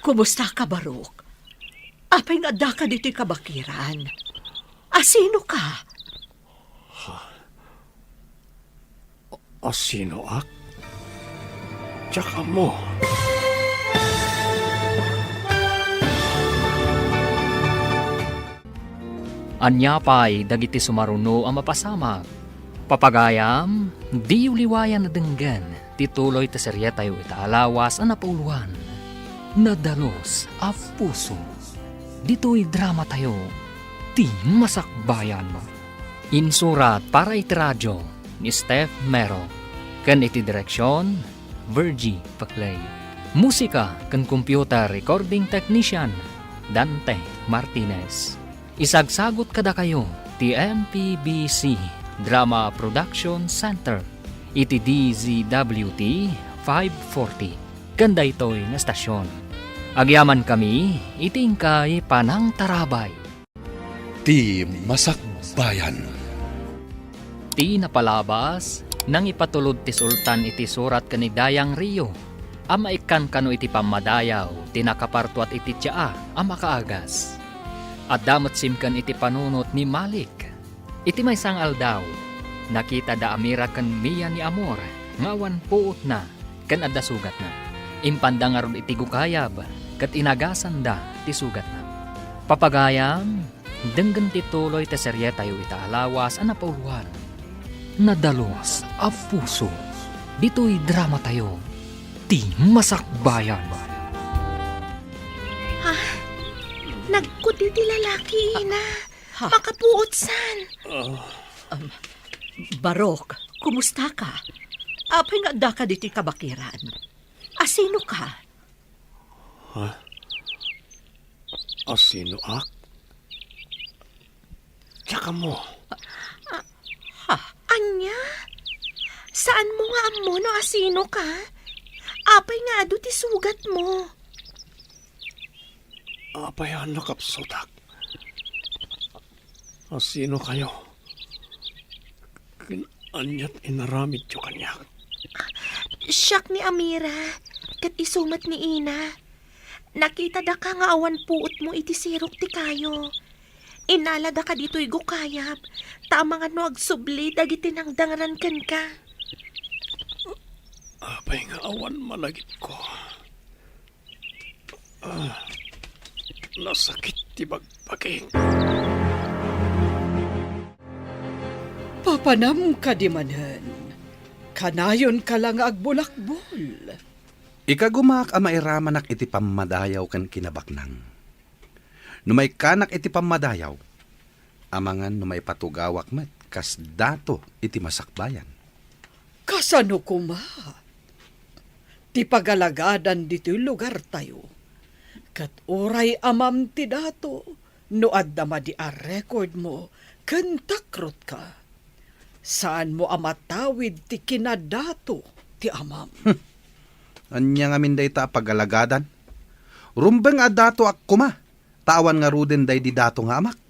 Kumusta ka, Barok? Apay nga da ka dito'y kabakiran. Sino ka? Sino ak? Tsaka mo. Anya pa'y dagiti sumaruno ang mapasamag. Papagayam, di uliwayan na denggan, tituloy ta serye tayo itaalawas ang napauluan. Nadalos a puso. Dito'y drama tayo, ti masakbayan. Insurat para iti radyo ni Steph Mero. Kan iti direksyon, Virgie Paclay. Musika kan computer recording technician, Dante Martinez. Isagsagot kada kayo, ti MPBC Drama Production Center. Iti DZWT 540. Ganda ito'y na stasyon. Agyaman kami, itingkay panang tarabay. Ti Masakbayan. Ti napalabas, nang ipatulod ti sultan iti surat kani Dayang Rio. Ama ikan kano iti pamadayaw, tinakaparto at iti tyaa, ama kaagas. At damot simkan iti panunot ni Malik. Iti may sang aldaw, nakita da amira kan miya ni Amor, ngawan puot na, kan adda sugat na. Impandangarod iti gukayab, kat inagasan da ti sugat na. Papagayam, denggan tituloy ta serye tayo itaalawas ang napauluan. Nadalos a puso. Dito'y drama tayo, ti masakbayan. Nagkuti ti lalaki, ina. Makapuot san. Barok, kumusta ka? Apay nga da ka diti kabakiran. Asino ka? Asino ak? Tsaka mo. Anya? Saan mo nga amo no asino ka? Apay nga do ti sugat mo. Apayan na kapsutak. Asino kayo? Kinanyat inaramid yung kanya. Siyak ni Amira, kat isumat ni Ina. Nakita da ka nga awan puot mo iti sirok ti kayo. Inalada ka dito'y gukayap, tama nga no agsubli dagiti nang dangaran kan ka. Apay nga awan malagit ko. Nasakit ti bagpaging. Papanam ka di manen. Kanayon ka lang agbulakbol. Ikagumak ang mairamanak iti pamadayaw kan kinabaknang. Numay kanak iti pamadayaw, amangan numay patugawak met, kas dato iti masakbayan. Kasano kuma? Ti pagalagadan dito'y lugar tayo. Kat oray amam ti dato, no addama di a record mo, kentakrot ka. Saan mo amatawid ti kinadato ti amam? Anya nga minday ta pagalagadan. Rumbeng adato ak kuma, tawan nga ruden day di dato nga amak.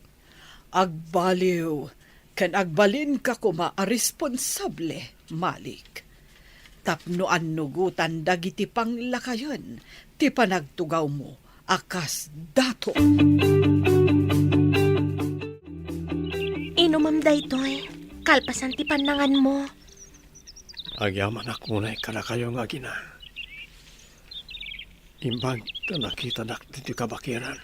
Agbaliw, kan agbalin ka kuma a responsable, Malik. Tapno nugutan dagiti panglakayon, ti panagtugaw mo, akas dato. Inumam daytoy, kalpasan ti panangan mo. Agyaman akunay kada kayo nga gina. Imbag na nakita nak dito kabakiran.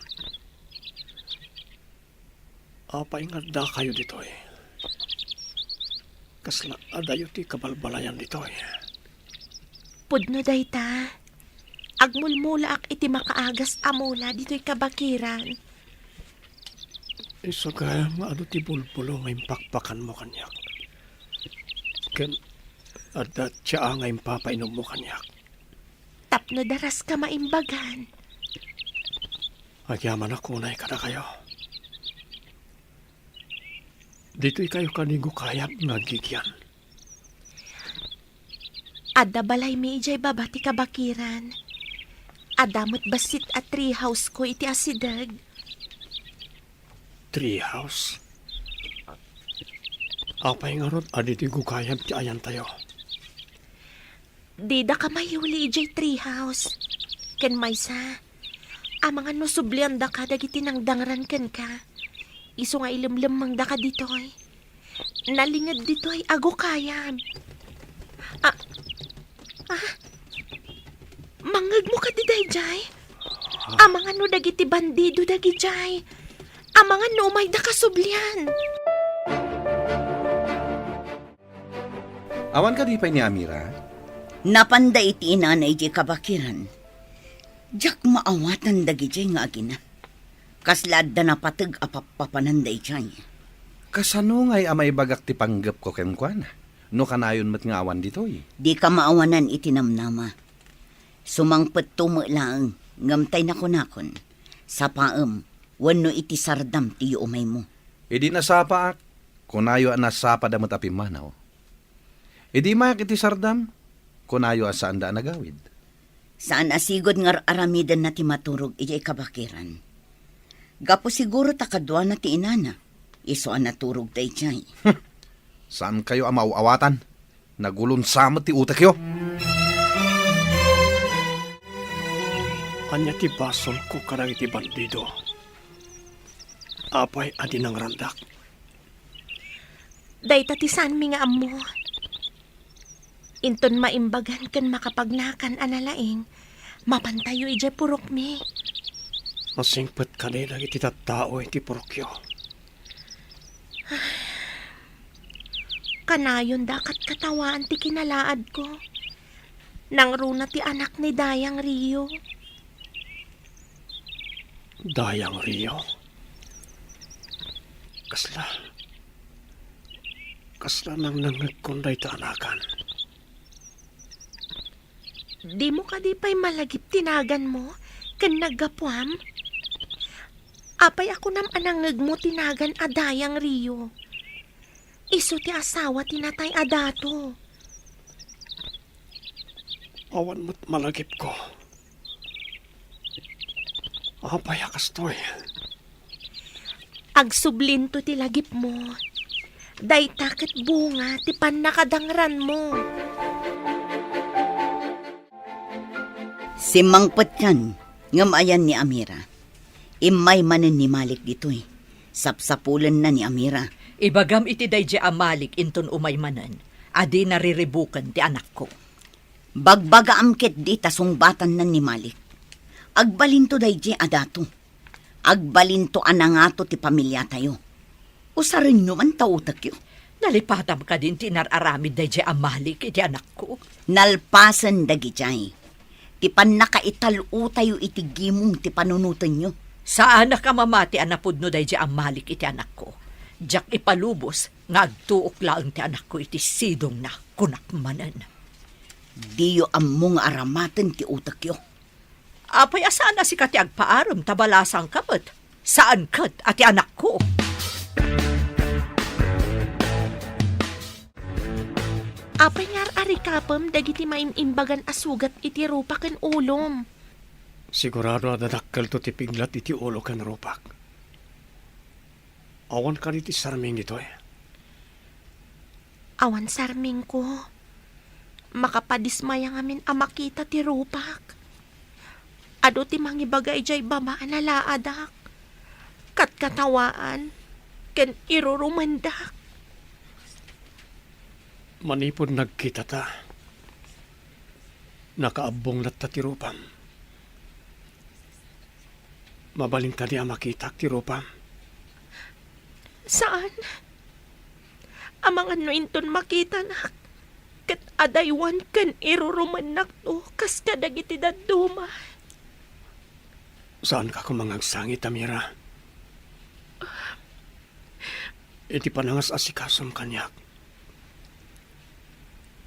Apay nga da kayo ditoy. Kasla adayo ti kabalbalayan ditoy. Pudno dayta, agmulmula ak iti makaagas amula dito'y kabakiran. Isa kaya nga ado ti bulbulo nga impakpakan mo kanyak. Ken adda tiya nga impapainom mo kanyak. Tapno daras ka maimbagan. Agyaman ako na kada kayo. Dito'y kayo kanigo kayap nga gigyan. Adda balay mi ijay babati kabakiran. Adamot basit at treehouse ko iti asidag. Treehouse? Apay nga rod aditi gukayap ti ayan tayo. Di da ka mayuli ijay treehouse. Ken maysa, amang ano sublian da ka dagiti nang dangran ken ka. Iso nga ilimlimang da ka ditoy. Nalingad ditoy ago kayam. Mangag mo ka di dayjay. Amang ano dagiti bandido dagijay. Amang ano umay da ka sublian. Awan ka di pa ni Amira? Napanda iti inanay di kabakiran. Jak maawatan dagi jay nga agina. Kaslad da napatag apapapananday jay. Kasano nga'y amay bagak ti panggap ko kenkwana? No kanayon mat nga awan ditoy. Di ka maawanan iti namnama. Sumangpet lang ngamtay na kunakon. Sa paem, wano iti sardam ti umay mo. Idi nasapa ak, kunayo ang nasapa damot api manaw. Idi mayak iti sardam, kunayo asaan da nagawid. Saan asigod nga aramidan na ti maturog ijay kabakiran. Gapo siguro takadwa na ti inana. Iso ang naturog day jay. Saan kayo ang mauawatan? Nagulon samot ti utak yo. Anya ti basol ko karang iti bandido. Apay adi ng randak. Day ti saan mi nga amo. Inton maimbagan kan makapagnakan analaing, mapantayo ije purok mi. Masingpet ka nila iti tattao iti porokyo. Kanayon dakat katawaan ti kinalaad ko. Nang runa ti anak ni Dayang Rio. Dayang Rio. Kasla nang nangagkunday ta anakan. Di mo ka di pa'y malagip tinagan mo, kan naggapuam? Apay ako nam anangag mo tinagan a Dayang Rio. Iso ti asawa tinatay adato. Awan mo't malagip ko. Apay akastoy. Agsublinto ti lagip mo. Day takit bunga ti panakadangran mo. Si Mangpet yan, ngamayan ni Amira. Imay manen ni Malik dito'y. Sapsapulan na ni Amira. Ibagam iti dayjay amalik inton umay manan. Adi nariribukan ti anak ko. Bagbaga amket di tasungbatan na ni Malik. Agbalinto dayjay adato. Agbalinto anangato ti pamilya tayo. Usarin nyo man tautak yo. Nalipatam ka din ti nararamid dayjay amalik iti anak ko. Nalpasan dagi jay. Ti panakaital-u tayo iti gimong ti panunutan nyo. Saan na ka mamati anapod no dayjay amalik iti anak ko? Jak ipalubos nga agtuok laang ti anak ko iti sidong na kunakmanan. Diyo among aramatan ti utak yo. Apay asaan na si kati agpaaram tabalasang kapat? Saan kat ati anak ko? Apay ngar arikapam dagiti maimimbagan asugat iti rupak ken ulom. Sigurado adadakkel to ti piglat iti ulo ken rupak. Awan ka iti sarming ito eh. Awan sarming ko. Makapadismaya ngamin amakita ti rupak. Ado ti mangibagay jay bamaan na laadak. Katkatawaan. Ken irurumandak. Manipod nagkita ta. Nakaabong lat ta ti rupam. Mabalin ka di amakitak ti rupam. Saan? Amang ano inton makita nak. Kat adaywan kan irurumanak to. Kas kadagiti daduma. Saan ka kumangagsangit, Amira? Iti panangas asikasom kanyak.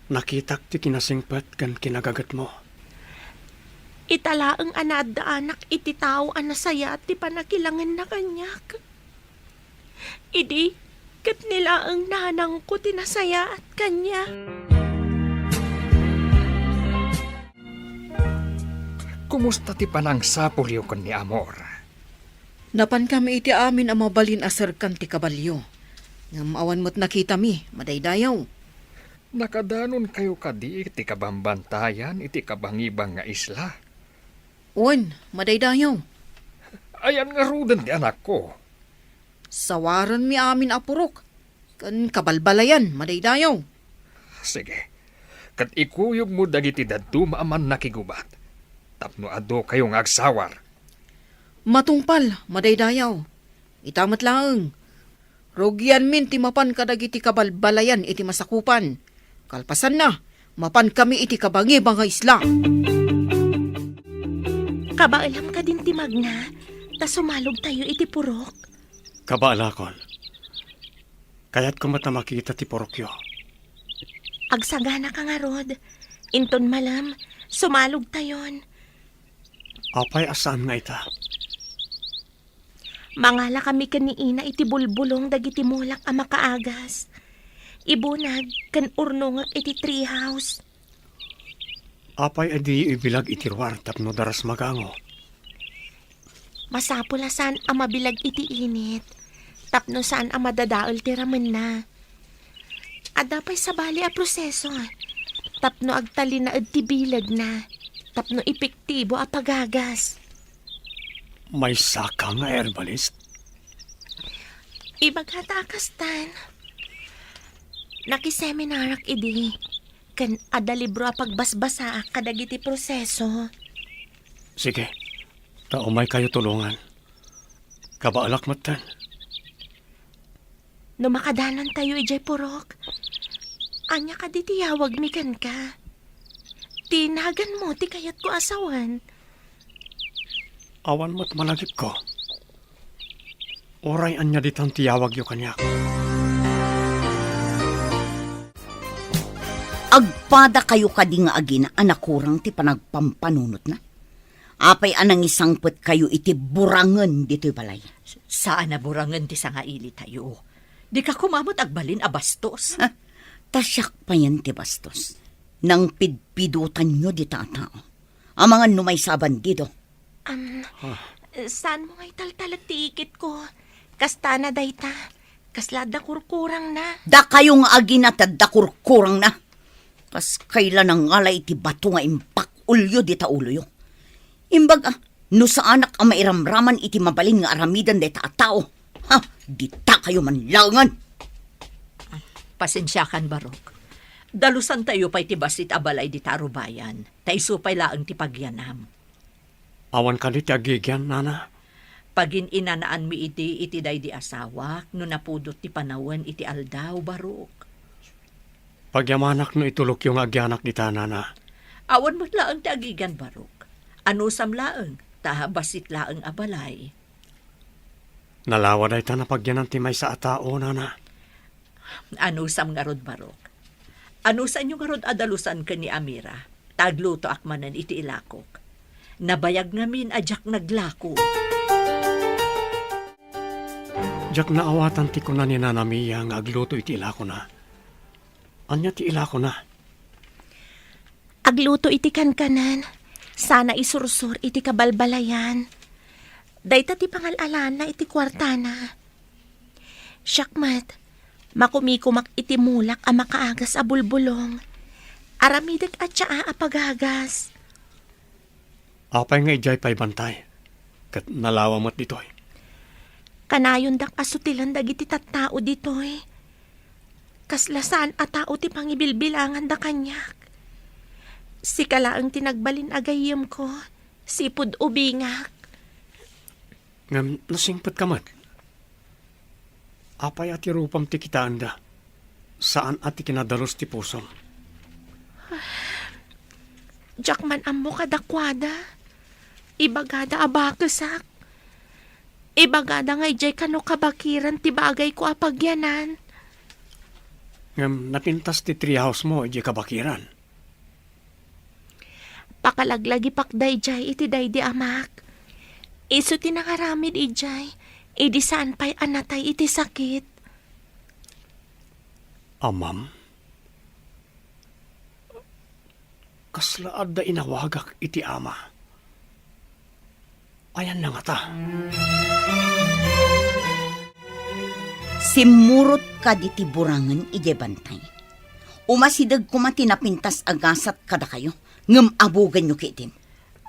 Nakitak ti kinasingpet kan kinagagat mo. Italaang anad da anak iti tao anasaya ti panakilangan na kanyak. Idi, kat nila ang nanang ko tinasaya at kanya. Kumusta ti panang sapulyo kon ni Amor? Napan kami iti amin ang mabalin aserkan ti kabalyo. Ngam awan mo't nakita mi, madaydayaw. Nakadanon kayo kadi iti kabambantayan iti kabangibang nga isla. Uwan, madaydayaw. Ayan nga rudan ti anak ko. Sawaran mi amin apurok. Kan kabalbalayan, madaydayaw. Sige, kat ikuyog mo dagiti daduma aman nakigubat. Tapno ado kayong agsawar. Matungpal, madaydayaw. Itamat lang. Rogyan min ti mapan kadagiti kabalbalayan iti masakupan. Kalpasan na, mapan kami iti kabangi mga isla. Kabaalam ka din ti Magna, ta sumalog tayo iti purok. Kabaalakon. Kaya't kumata makita ti porokyo. Agsagana ka nga rod. Inton malam, sumalog tayon. Apay asaan nga ita? Mangala kami kaniina iti bulbulong dagiti mulak a makaagas. Ibunag kan urnongak iti treehouse. Apay adi ibilag itirwar tapno daras magango. Masapula saan ang mabilag iti init. Tapno saan ang madadaol ti ramen na. Adapay sa bali a proseso. Tapno agtali na ti bilag na. Tapno epektibo a pagagas. May saka nga herbalist. Ibagatakas tan. Nakiseminarak idi. Kan ada libro a pagbasbasa kadagiti proseso. Sige, taumay kayo tulungan. Kabaalak matan. No makadanan tayo ijay purok. Anya ka di tiyawag mi kan ka. Tinagan mo ti kayat ko asawan. Awan mo't malagip ko. Oray anya ditang tiyawag yo kanya. Agpada kayo kadi nga agina anakurang ti panagpampanunot na. Apay anang isangpet kayo iti burangen dito'y balay. Saan na burangan ti sangaili tayo? Di ka kumamot agbalin a bastos. Tasyak pa yan ti bastos. Nang pidpidutan nyo di tatao. Ang mga numay sa bandido. Saan mo nga'y taltalag ti ikit ko? Kasta na dayta. Kaslada kurkurang na. Da kayo nga agina tadda kurkurang na. Kas kailan ang ngalay iti bato nga impak ulyo di taulo yo. Imbag no sa anak ang mairamraman iti mabalin nga aramidan de tao. Ha, di ta kayo manlangan. Pasensyakan, Barok. Dalusan tayo pa iti basit abalay di tarubayan. Taisupay laang ti pagyanam. Awan ka di ti agigyan, nana. Pagin inanaan mi iti day di asawak, no napudot ti panawan iti aldaw, Barok. Pagyamanak no itulok yung agyanak di ta, nana. Awan mo't laang ti agigan, Barok. Anusam laang, basit laang abalay. Nalawa day ta na pagyanan ti may sa atao, nana. Anusam nga rod, Barok. Anusan yung nga rod adalusan ka ni Amira. Tagluto akmanan iti ilakok. Nabayag ngamin ajak naglako. Jak na awatan ti ko na ni Nana Mia nga agluto iti ilako na. Anya ti ilako na. Agluto iti kankanan. Sana isursur iti kabalbalayan. Dayta ti pangalalana iti kwartana. Syakmat, makumikumak iti mulak a makaagas a bulbulong. Aramidag at siya a pagagas. Apay nga ijay pa'y bantay. Kat nalawa mo't ditoy. Kanayon dak asutilan dagiti tattao ditoy. Kaslasan a tao ti pangibilbilangan da kanyak. Si kalaang tinagbalin agayem ko, sipud ubingak. Ngam nasingpat ka mat. Apay ati rupam ti kitaan da. Saan ati kinadalos ti pusom? Jakman ammo kadakwada. Ibagada abakesak. Ibagada nga ijay kano kabakiran ti bagay ko apagyanan. Ngam napintas ti treehouse mo ijay kabakiran. Pakalaglagi pakday jay iti daydi amak. Iso tinangaramid ijay. Idi saan pa'y anatay iti sakit. Amam? Kaslaad da inawagak iti ama. Ayan na nga ta. Simurot ka diti burangan ije bantay. Umasidag kumati napintas agasat kada kayo. Ngam abugan nyo kitin.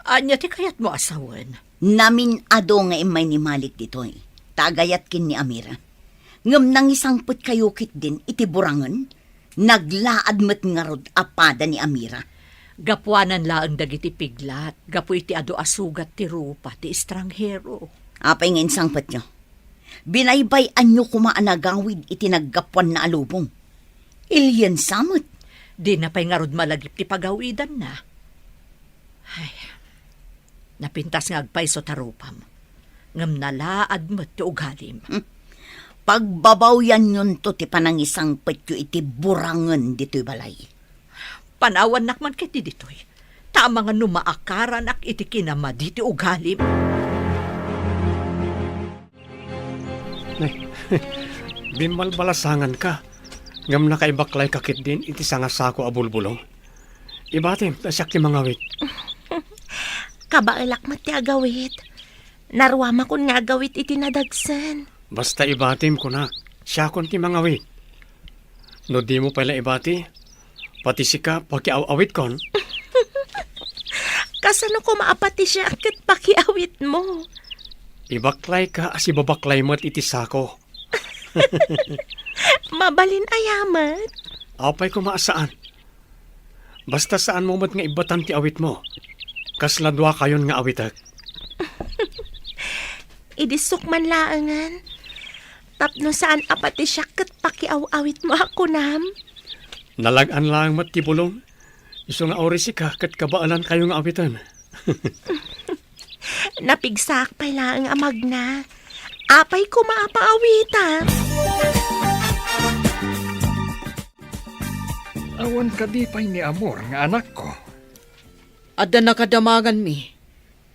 Anya ti kayat mo asawan? Namin ado nga imay ni Malik ditoy. Tagayat kin ni Amira. Ngam nang isang put kayo kit din iti burangan. Naglaad met nga rod apada ni Amira. Gapuanan laang dagiti piglat. Gapu iti ado asugat ti rupa ti estranghero. Apay nga insang put nyo. Binaybayan nyo kumaanagawid iti naggapuan na alubong. Ilyan samot. Di na pa'y ngarod malagip ti pagawidan na. Ay, napintas nga agpay so tarupam. Ngam nalaad mo ti ugalim. Pagbabaw yan yun to ti panangisang petyo iti burangan dito'y balay. Panawan nakman kiti ditoy. Tama nga numaakaran ak iti kinama diti ugalim. Bimalbalasangan ka. Ngam nakaibaklay kakit din iti sangasako a bulbulong. Ibatim, tasyak ti mga wit. Kabailak mat ti agawit. Narwama kun nga agawit iti nadagsan. Basta ibatim ko na, siya kon ti mga wit. No di mo pala ibati, pati sika pakiaw-awit kon. Kasano ko maapati siya kat pakiawit mo? Ibaklay ka as ibabaklay mo't iti sako. Mabalin ayamat. Apay ko maasaan. Basta saan mo mat nga ibatan ti awit mo. Kasladwa kayon nga awitak. Idisok man laangan. Tapno saan apati siya kat pakiaw-awit mo ako nam? Nalagan lang mat ti bulong. Iso nga orisi ka kat kabaalan kayo nga awitan. Napigsak pa lang ang amag na. Apay ko maapaawita. Awan ka di pa'y ni Amor nga anak ko. Adda nakadamagan mi.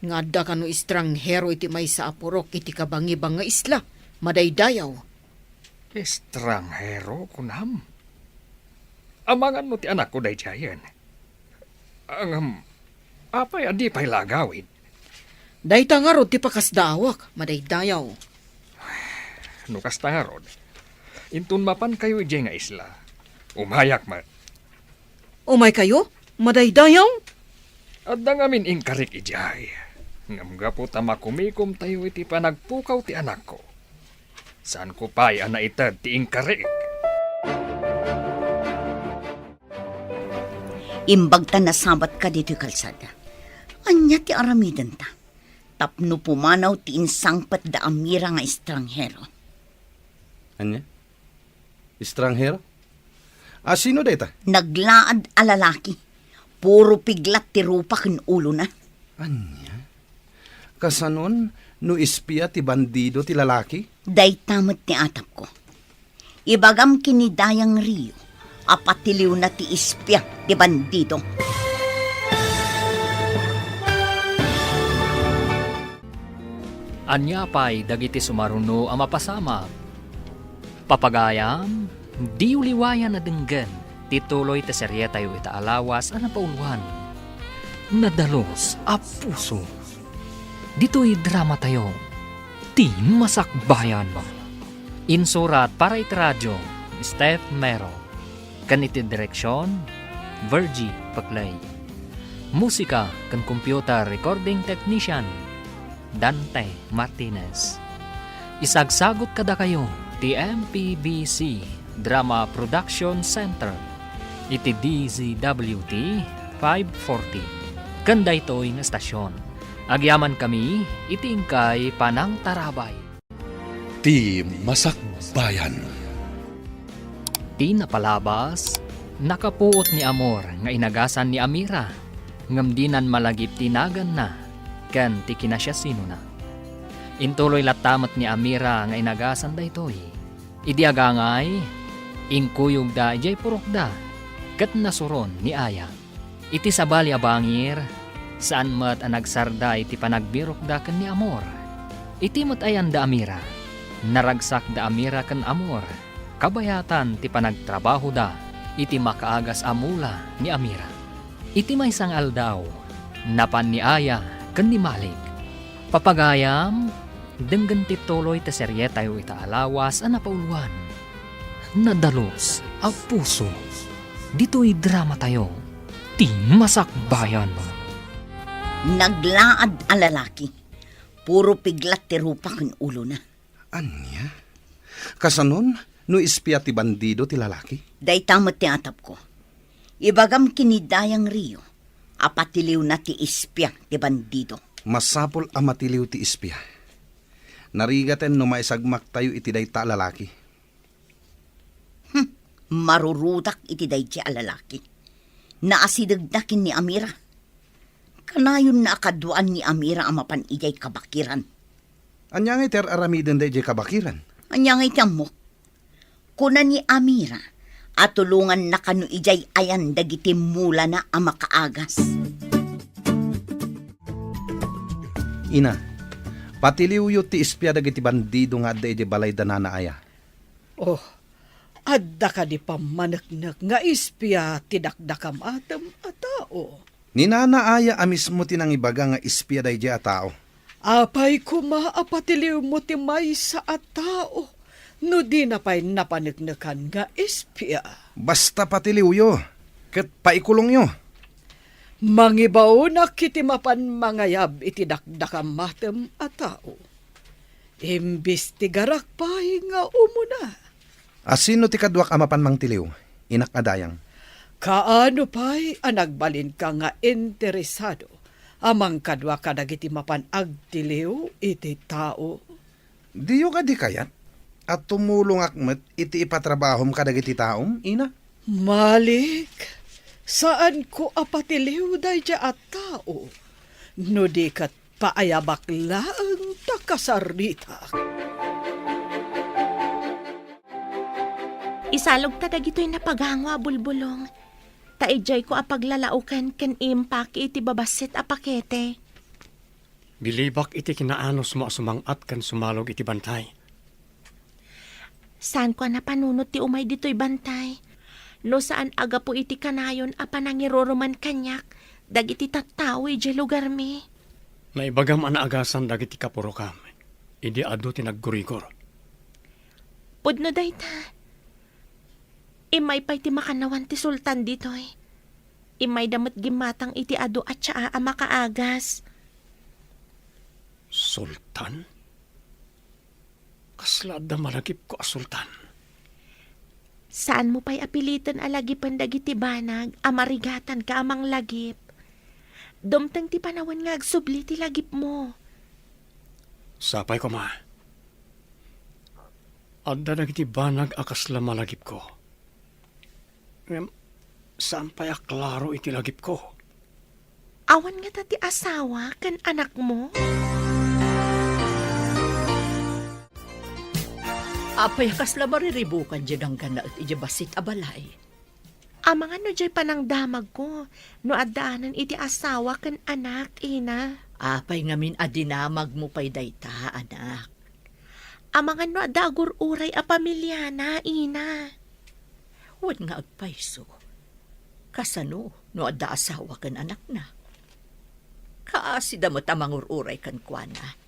Nga adda ka no istranghero iti may sa apurok iti kabangibang nga isla. Madaydayaw. Estranghero kunam. Amangan mo ti anak ko day jayan. Apay adi pa'y lagawin. Dayta nga rod ti pakasdawak. Madaydayaw. Nukas tangarod. Intun mapan kayo ije nga isla. Umayak man. Umay kayo? Madaydayaw? At dangamin inkarik ijay. Ngamga po tamakumikom tayo iti panagpukaw ti anak ko. Saan ko pa'y anaitad ti inkarik? Imbag ta nasabat ka dito'y kalsada. Anya ti aramidan ta. Tapno pumanaw ti insangpat da amira nga estranghero. Anya? Estranghero? Sino dayta? Naglaad a lalaki. Puro piglat ti rupa ken ulo na. Anya? Kasanon, no ispia ti bandido ti lalaki? Daytamot ti atap ko. Ibagam kinidayang Rio. Apatiliw na ti ispya ti bandido. Anya pa'y dagiti sumaruno ang mapasama. Papagayam, di uliwayan na denggan, tituloy ta serye tayo itaalawas ang napauluhan. Nadalos a puso. Dito'y drama tayo, ti masakbayan mo. Insurat para itiradyo, Steph Mero. Kaniti direksyon, Virgie Paclay. Musika kan computer recording technician, Dante Martinez. Isagsagot kada kayo, ti MPBC Drama Production Center. Iti DZWT 540. Kanda ito'y nga estasyon. Agyaman kami, itingkay Panang Tarabay. Ti Masakbayan. Ti napalabas, nakapuot ni Amor nga inagasan ni Amira. Ngamdinan malagip tinagan na, kan ti kinasya sino na. Intuloy latamat ni Amira nga inagasan da ito'y. Idiagangay, inkuyog da ijay purok da, kat nasuron ni Aya. Iti sabali abangir, saan mat anagsarda iti panagbirok da kan ni Amor. Iti mat ayan da Amira, naragsak da Amira kan Amor. Kabayatan ti panagtrabaho da, iti makaagas amula ni Amira. Iti may sang aldaw, napan ni Aya kan ni Malik. Papagayam, denggan ti tuloy ta serye tayo itaalawas ang napauluan. Nadalos a puso. Dito'y drama tayo, ti masakbayan mo. Naglaad a lalaki. Puro piglat ti rupa ken ulo na. Anya? Kasanon, no ispia ti bandido ti lalaki? Daytamot ti atap ko. Ibagam kinidayang Rio. Apatiliw na ti ispya ti bandido. Masapol a matiliw ti ispia. Narigaten no maisagmak tayo iti dayta lalaki. Marurutak iti dayta a lalaki. Naasidagdakin ni Amira. Kanayon na akaduan ni Amira ang mapan ijay kabakiran. Anya nga iter aramiden da ijay kabakiran. Anya nga itiyang mo. Kuna ni Amira at tulungan na kanu ijay ayan dagiti mula na ang makaagas. Ina, patiliw ti ispya dagiti bandido nga adda ijay balay da nanaaya. Oh, adda ka di pamanaknak nga ispya tidakdakam atam a tao. Ninanaaya amismo tinang ibaga nga ispya da ijay a tao. Apay kumaapatiliw mo ti may sa a tao. No di na pa'y napanagnakan nga ispya. Basta patiliw yo, ket paikulong yo. Mangibaw na kiti mapan mangayab iti dakdakam matem a tao. Imbis ti garak pa'y nga umuna. Asino ti kadwak amapan mang tiliw, inak adayang. Kaano pa'y anagbalin ka nga interesado amang kadwa ka dagiti mapan agtiliw iti tao. Diyo ka di kayat? At tumulong akmet iti ipatrabahom ka dagiti taom, ina? Malik, saan ko apatiliw day dya at tao? No di kat paayabak laang takasarita. Isalog ta dagitoy na pagangwa bulbulong. Taijay ko apaglalaukan ken impact iti babasit a pakete. Bilibak iti kinaanos mo sumangat kan sumalog iti bantay. Saan ko napanunot ti umay dito'y bantay? No saan aga po iti kanayon a panangiroroman kanyak, dagiti tattaw iti lugar mi. Naibagam anaagasan dagiti kapurokam. Idi adu ti naggurigor. Pudno dayta. Imay pa'y ti makanawan ti sultan dito'y. Imay damat gimatang iti adu at siya a makaagas. Sultan? Kasla da malagip ko a sultan. Saan mo pa'y apilitan alagipan dagiti banag, amarigatan ka amang lagip. Dumtang ti panawan nga agsubli ti lagip mo. Sapay ko ma. Adda dagiti banag akasla malagip ko. Saan pa'y aklaro iti lagip ko? Awan nga ti asawa kan anak mo? Apay kasla mariribukan dyan ang gana at ijabasit abalay. Amang ano dyan panang damag ko, no adaanan iti asawa kan anak, ina. Apay ngamin adinamag mo pa'y dayta, anak. Amang ano adagur uray a pamilya na, ina. Huwag nga agpayso. Kasano, no adda asawa kan anak na. Kaasida mo tamang ururay kan kuana.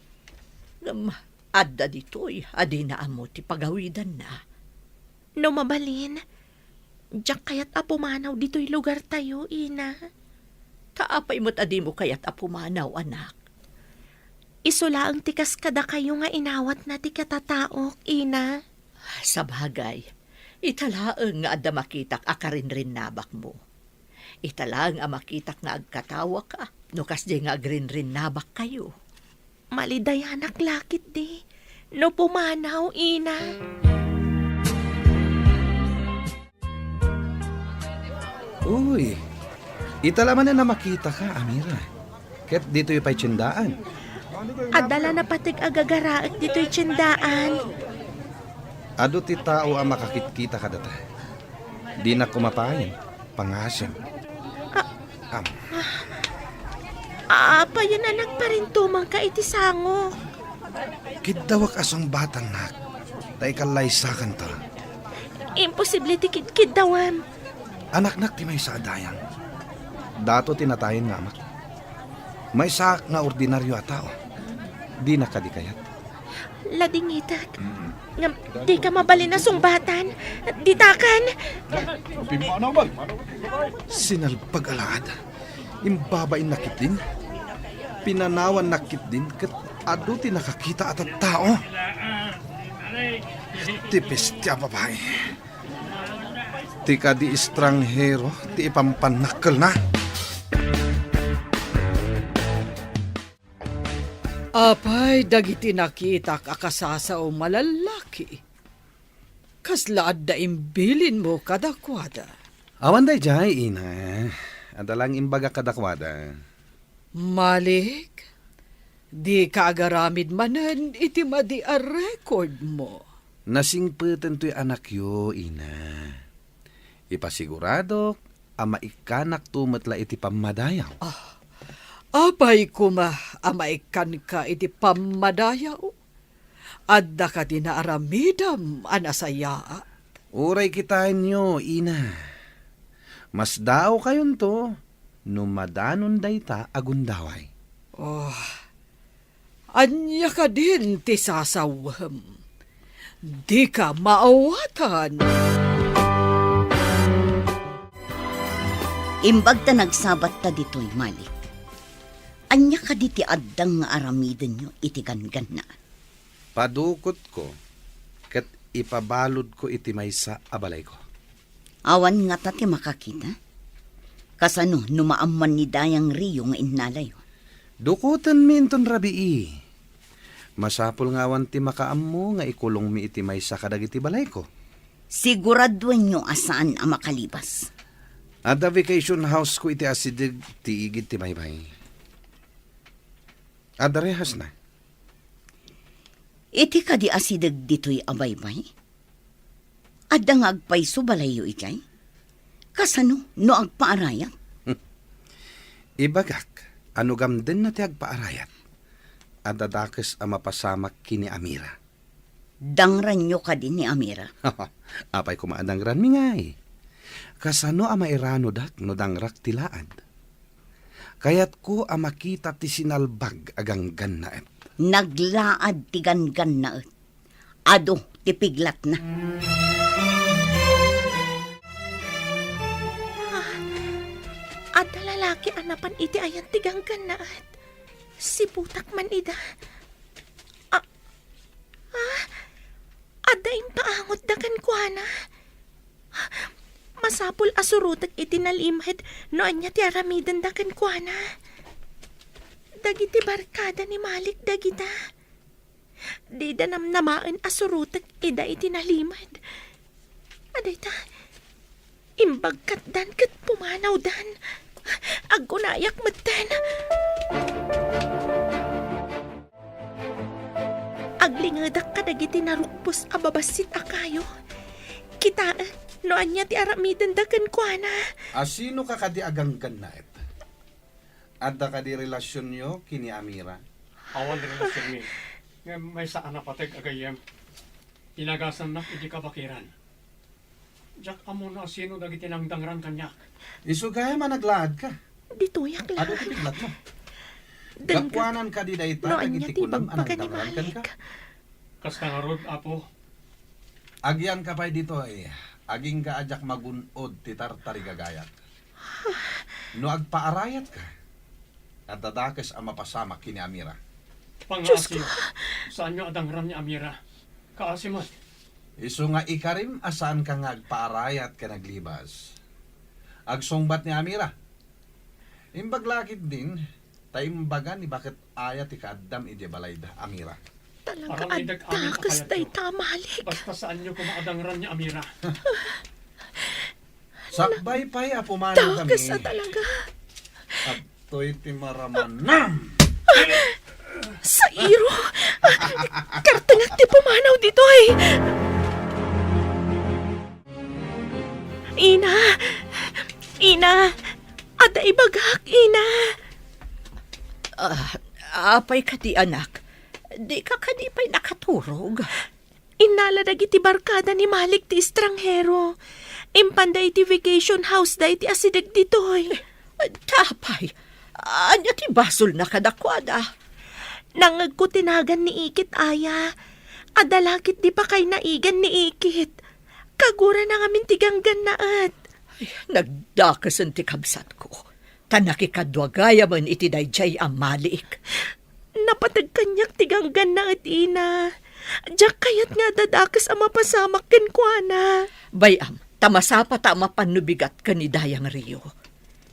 Adda dito'y adina amo ti pagawidan na. No mabalin, diyak kayat apumanaw dito'y lugar tayo, ina. Kaapay mo't adi mo kayat apumanaw, anak. Isula ang tikas kada kayo nga inawat na ti katataok, ina. Sa bagay, italaang nga adda makitak akarin rin nabak mo. Italaang nga makitak nga agkatawa ka, no kasdi nga agrin rin nabak kayo. Malidayanak lakit di, no pumanaw, ina. Uy, italaman na makita ka, Amira. Ket dito yung pa'y tsindaan. Adala na patig agagaraak dito'y tsindaan. Ado ti tao ang makakitkita ka data. Di na kumapayan, pangasyan. Apa yun anak pa rin tumang ka iti sango. Kidawak asong batang nak. Tay kalaysakan to. Imposible ti kidawam. Anak-nak ti may sa adayang. Dato tinatayin nga amak. May sak nga ordinaryo a tao. Di na kadikayat. Ladingitak. Ngam, di ka mabalin na sumbatan. Ditakan. Sinalpag-alaad. Imbabain nakit din. Pinanawan nakit din. Kat ado ti nakakita at tao. Tipis ti babae. Ti ka di estranghero. Ti ipampanakal na. Apay, dagiti nakita kakasasa o malalaki. Kaslaad da imbilin mo kadakwada. Awan day jay, ina. Adalang imbaga kadakwada. Malik, di ka agaramid manan iti madi a record mo. Nasingpeten to'y anak yo, ina. Ipasigurado, ama ikanak tumatla iti pamadayaw. Apay kuma amaikan ka iti pamadayaw. Adda ka di naaramidam anasaya. Uray kitain nyo, ina. Mas dao kayon to, numadanon dayta agundaway. Anya ka din ti sasawam. Di ka maawatan. Imbag ta nagsabat ta dito'y Malik. Anya ka di ti addang nga aramiden nyo iti gangan na. Padukot ko, kat ipabalod ko iti maysa abalay ko. Awan nga ta ti makakita. Kasano numaamman ni Dayang Rio nga innalayo. Dukutan minton rabii. Masapul nga awan ti makaammo nga ikulong mi iti maysa kadag iti balay ko. Siguraduan nyo asaan ang makalibas. Ada vacation house ko iti asidig ti igid ti maybay. Ada rehas na. Iti ka di asidag dito'y abaybay? Adda nga agpayso balayo ikay? Kasano no agpaarayat? Ibagak, ano gamden na ti agpaarayat. Ada dakes ang mapasamak kini Amira. Dangran nyo ka din ni Amira. Apay kumaadangran mi ngay. Kasano ang mairano dak no dangrak tilaad. Kayat ko ang makita ti sinalbag agang gannaet. Naglaad ti gangan na et. Ado ti piglat na. At lalaki anapan iti ayan tiganggan na at si putak man ida. Ada impaangot dakan kuana. Masapul asurutak iti nalimhed no anya ti aramidan dakan kuana. Dagiti barkada ni Malik dagita. Di da namnamaan asurutak ida iti nalimhed. Adita, imbagkat dan kat pumanaw dan. Agunayak matan. Aglingadak kadagiti narukpos ababasit akayo. Kita, no anya ti aramidan dakan kuana. Asino ka kadi agang gannaet? Adda ka di relasyon nyo kini Amira? Awan rin na sirmi. May saan na patag agayem. Inagasan na iti kabakiran. Jak amo na sino dagiti nang dangran kanya. Isu kaya managlaad ka. Dituyak lang. Ano tipiglat mo? Danggan. Gapwanan ka di dayta No anya dagiti ti kunam bagbagan ni anagdangran kan ka. Malik. Kas nangarod, apo. Agyan ka pa'y dito eh. Aging ka ajak magunod ti tartari gagayat. No agpaarayat ka. At dadakes ang mapasamak kini Amira. Pangasiyo. Saan nyo adangran ni Amira? Kaasiman. Isu nga ikarim asaan ka nga agpaarayat ka naglibas. Agsongbat ni Amira. Imbaglakit din, taimbagan ni bakit ayat ikaddam iti balayda Amira. Talaga Parang idag amin adakas akayat day ko. Malik. Basta saan nyo kumaadangran ni Amira. Sakbay pa'y apumano kami. Dakas na talaga. At to'y timaraman na. Sa iro. Kartangat ti pumanaw dito eh. Ina. Ina. Ada ibagak, Ina. Apay ka di anak. Di ka kadipay nakaturog. Inaladag iti barkada ni Malik ti estranghero. Impanda iti vacation house da iti asidag ditoy. Tapay. Anya ti basol na kadakwada. Nangag ko tinagan ni Ikit aya. Adalakit di pa kay naigan ni Ikit. Kagura na ngamin tiganggan naat. Nagdakasan ti kabsat ko. Tanakikadwagaya man iti dayjay ang Malik. Napatag kanyak tiganggan naat, Ina. Diyak kayat nga dadakas ang mapasamak ken kuana. Bayam, tamasapa tama panubigat ka ni Dayang Rio.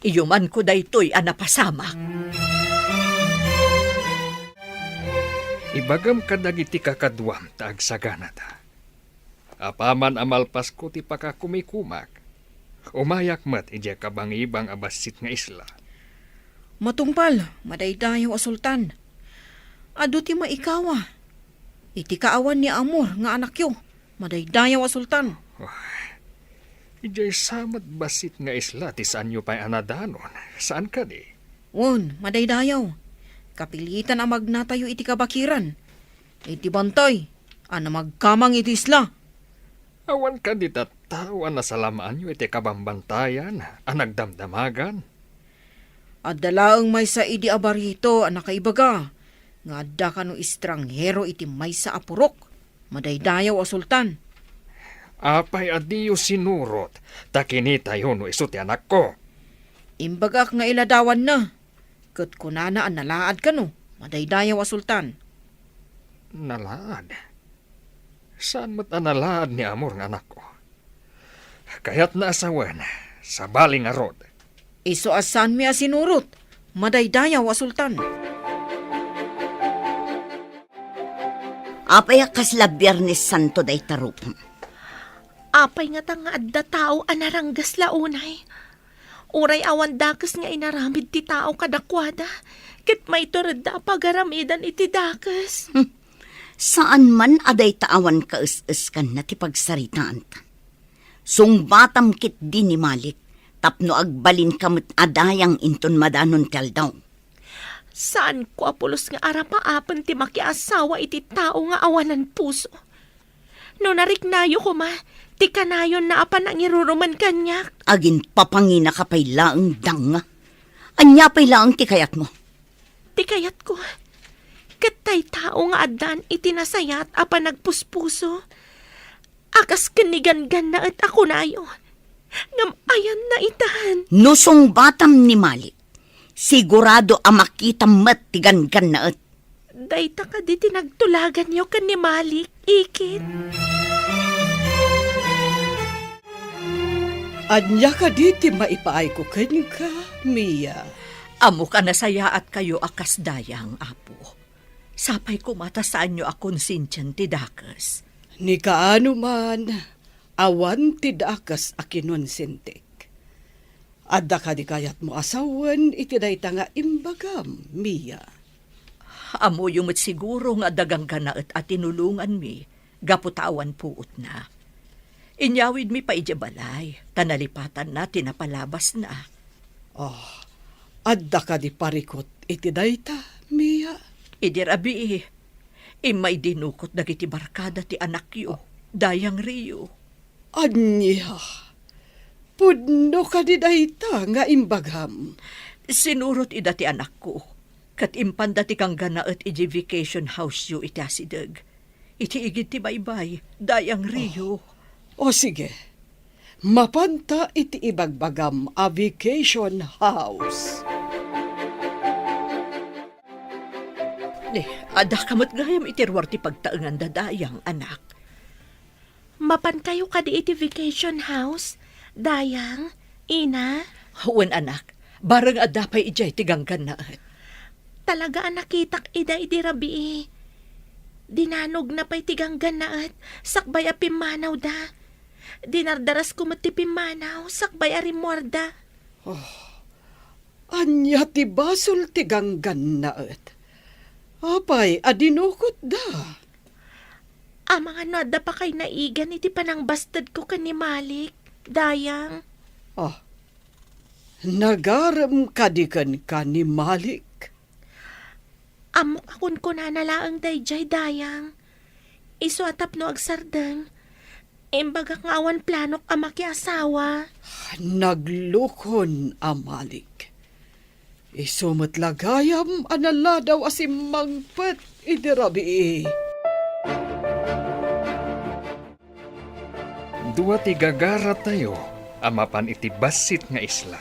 Iyuman ko daytoy anapasamak. Ibagam kadagiti kakadwam taag sagana ta. Apaman amalpas ko ti pakakumikumak. Umayak mat ije kabangibang abasit nga isla. Matungpal, madaydayaw a sultan. Adu ti maikawa. Iti kaawan ni Amor nga anak yo. Madaydayaw a sultan. Ije samat basit nga isla ti saan nyo pa'y anadanon. Saan ka di? Won, madaydayaw. Kapilitan ang magnatayo iti kabakiran. Iti bantay, ana magkamang iti isla. Awan ka di tatawan na salamaan nyo iti kabambantayan, anagdamdamagan. At dalaang may sa idi abarito ang nakaibaga. Nga adda ka no istranghero iti may sa apurok. Madaydayaw a sultan. Apay adiyo sinurot, takini tayo no iso ti anak ko. Imbagak nga iladawan na. Kat kunana ang nalaad ka no. Madaydayaw a sultan. Nalaad? Saan mat nalaad ni Amor nga anak ko? Kaya't naasawan sa baling arod. Iso asan mi asinurot. Madaydayaw a sultan. Apay kasla Biyernes Santo day tarupam. Apay nga ta nga adda tao anaranggas launay. Uray awan dakas nga inaramid ti tao kadakwada. Kit may turad da pagaramidan iti dakas. Saan man aday taawan ka is kan na ti pagsaritaan ta. Sungbatam kit di ni Malik, tapno agbalin kamot adayang inton madanon tel daw. Saan ko apulos nga arapaapan ti makiasawa iti tao nga awanan puso? No nariknayo ko ma, ti kanayon na apan ang iruruman kanyak. Agin papangina ka pa'y laang danga. Anya pa'y laang ti kayat mo. Ti kayat ko. Katay tao nga adan itinasayat apan nagpuspuso. Akas kanigan-gan na at ako na ayon. Ngam ayan na itahan. Nusong batam ni Malik, sigurado ang makita matigan-gan na at. Dayta ka di tinagtulagan niyo kan ni Malik, ikit. Anya ka diti maipaay ko ka, Mia. Amo ka nasaya at kayo akas dayang, apo. Sapay ko mata saan nyo akong sinsyan ti dakas. Ni kaano man, awan ti dakas akinon sintik. Adda ka di kayat mo asawan, iti dayta nga imbagam, Mia. Amo yung siguro nga dagang ka na at tinulungan mi, gaputawan puot na. Inyawid mi pa balay, tanalipatan na tinapalabas na. Adda ka di parikot, iti dayta, Mia. Idirabi, imay dinukot dagiti barkada ti anak yo, dayang Rio. Anya, pudno ka di dayta nga imbagam. Sinurot ida ti anak ko, kat impanda ti kang ganaet iti vacation house yo iti asidag. Iti igit ti baybay, dayang Rio. O sige, mapanta iti ibagbagam a vacation house. Ada kamot gayam itirwar ti pagtaengan dadayang anak. Mapan kayo ka di iti vacation house? Dayang, ina? Huwan anak, barang adapay ijay tiganggan na at. Talaga nakitak ida idirabi. Dinanog na pa'y tiganggan na at sakbay a pimanaw da. Dinardaras ko mati pimanaw, sakbay a rimorda. Anya ti basol tiganggan na at. Apay, adinukot da. Mga nada pa kay naigan iti panang bastad ko kan ni Malik, dayang. Nagaram kadikan ka ni Malik. Amok akon ko na nalaang dayjay, dayang. Iso atap no agsardeng. Imbaga ngawan planok amaki asawa. Naglukon a Malik. Isumot lagayam anala daw asimangpet idirabi. Dua ti gagara tayo, amapan iti basit nga isla.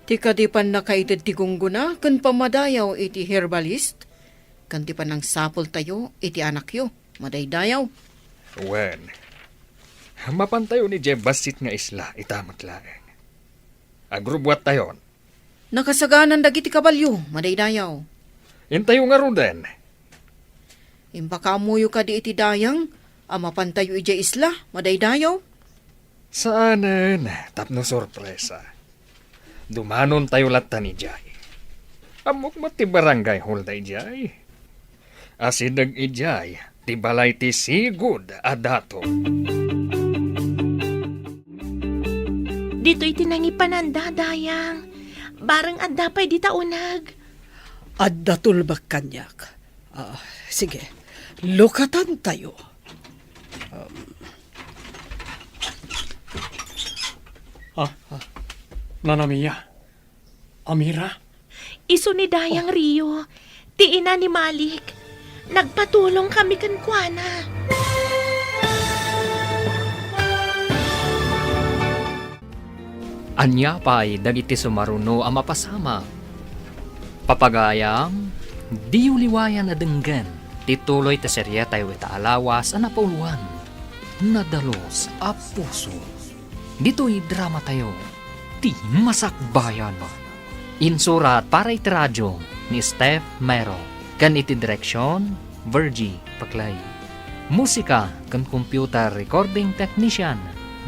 Ti kadipan na kaitid ti gungguna, kan pamadayaw iti herbalist. Kan ti panang sapol tayo, iti anak yo, madaydayaw. Wen, mapan tayo ni Jem basit nga isla, itamat laeng. Agrubwat tayon. Nakasaganan dagiti kabalyo, madaydayaw. Intayo nga ruden. Impakamuyo ka di iti dayang, ama pantayo ija isla, madaydayaw. Saanan, tapno sorpresa. Dumanon tayo lata ni Jay. Amok mo ti barangay hall day Jay. Asidag ijay, ti balay ti sigud adato. Dito itinangipananda, Dayang. Barang adda pa'y di taunag. Adda tulbak kanyak. Sige, lukatan tayo. Nanamiya. Amira. Iso ni Dayang Rio. Ti ina ni Malik. Nagpatulong kami kan kuana. Anya pa'y dagiti sumaruno ang mapasama. Papagayam, di uliwayan na denggan, tituloy ta serye tayo itaalawas ang napauluan. Nadalos a puso. Dito'y drama tayo, ti masakbayan. Insurat para itiradyo ni Steph Mero, kan iti direksyon, Virgie Paklay. Musika kan computer recording technician,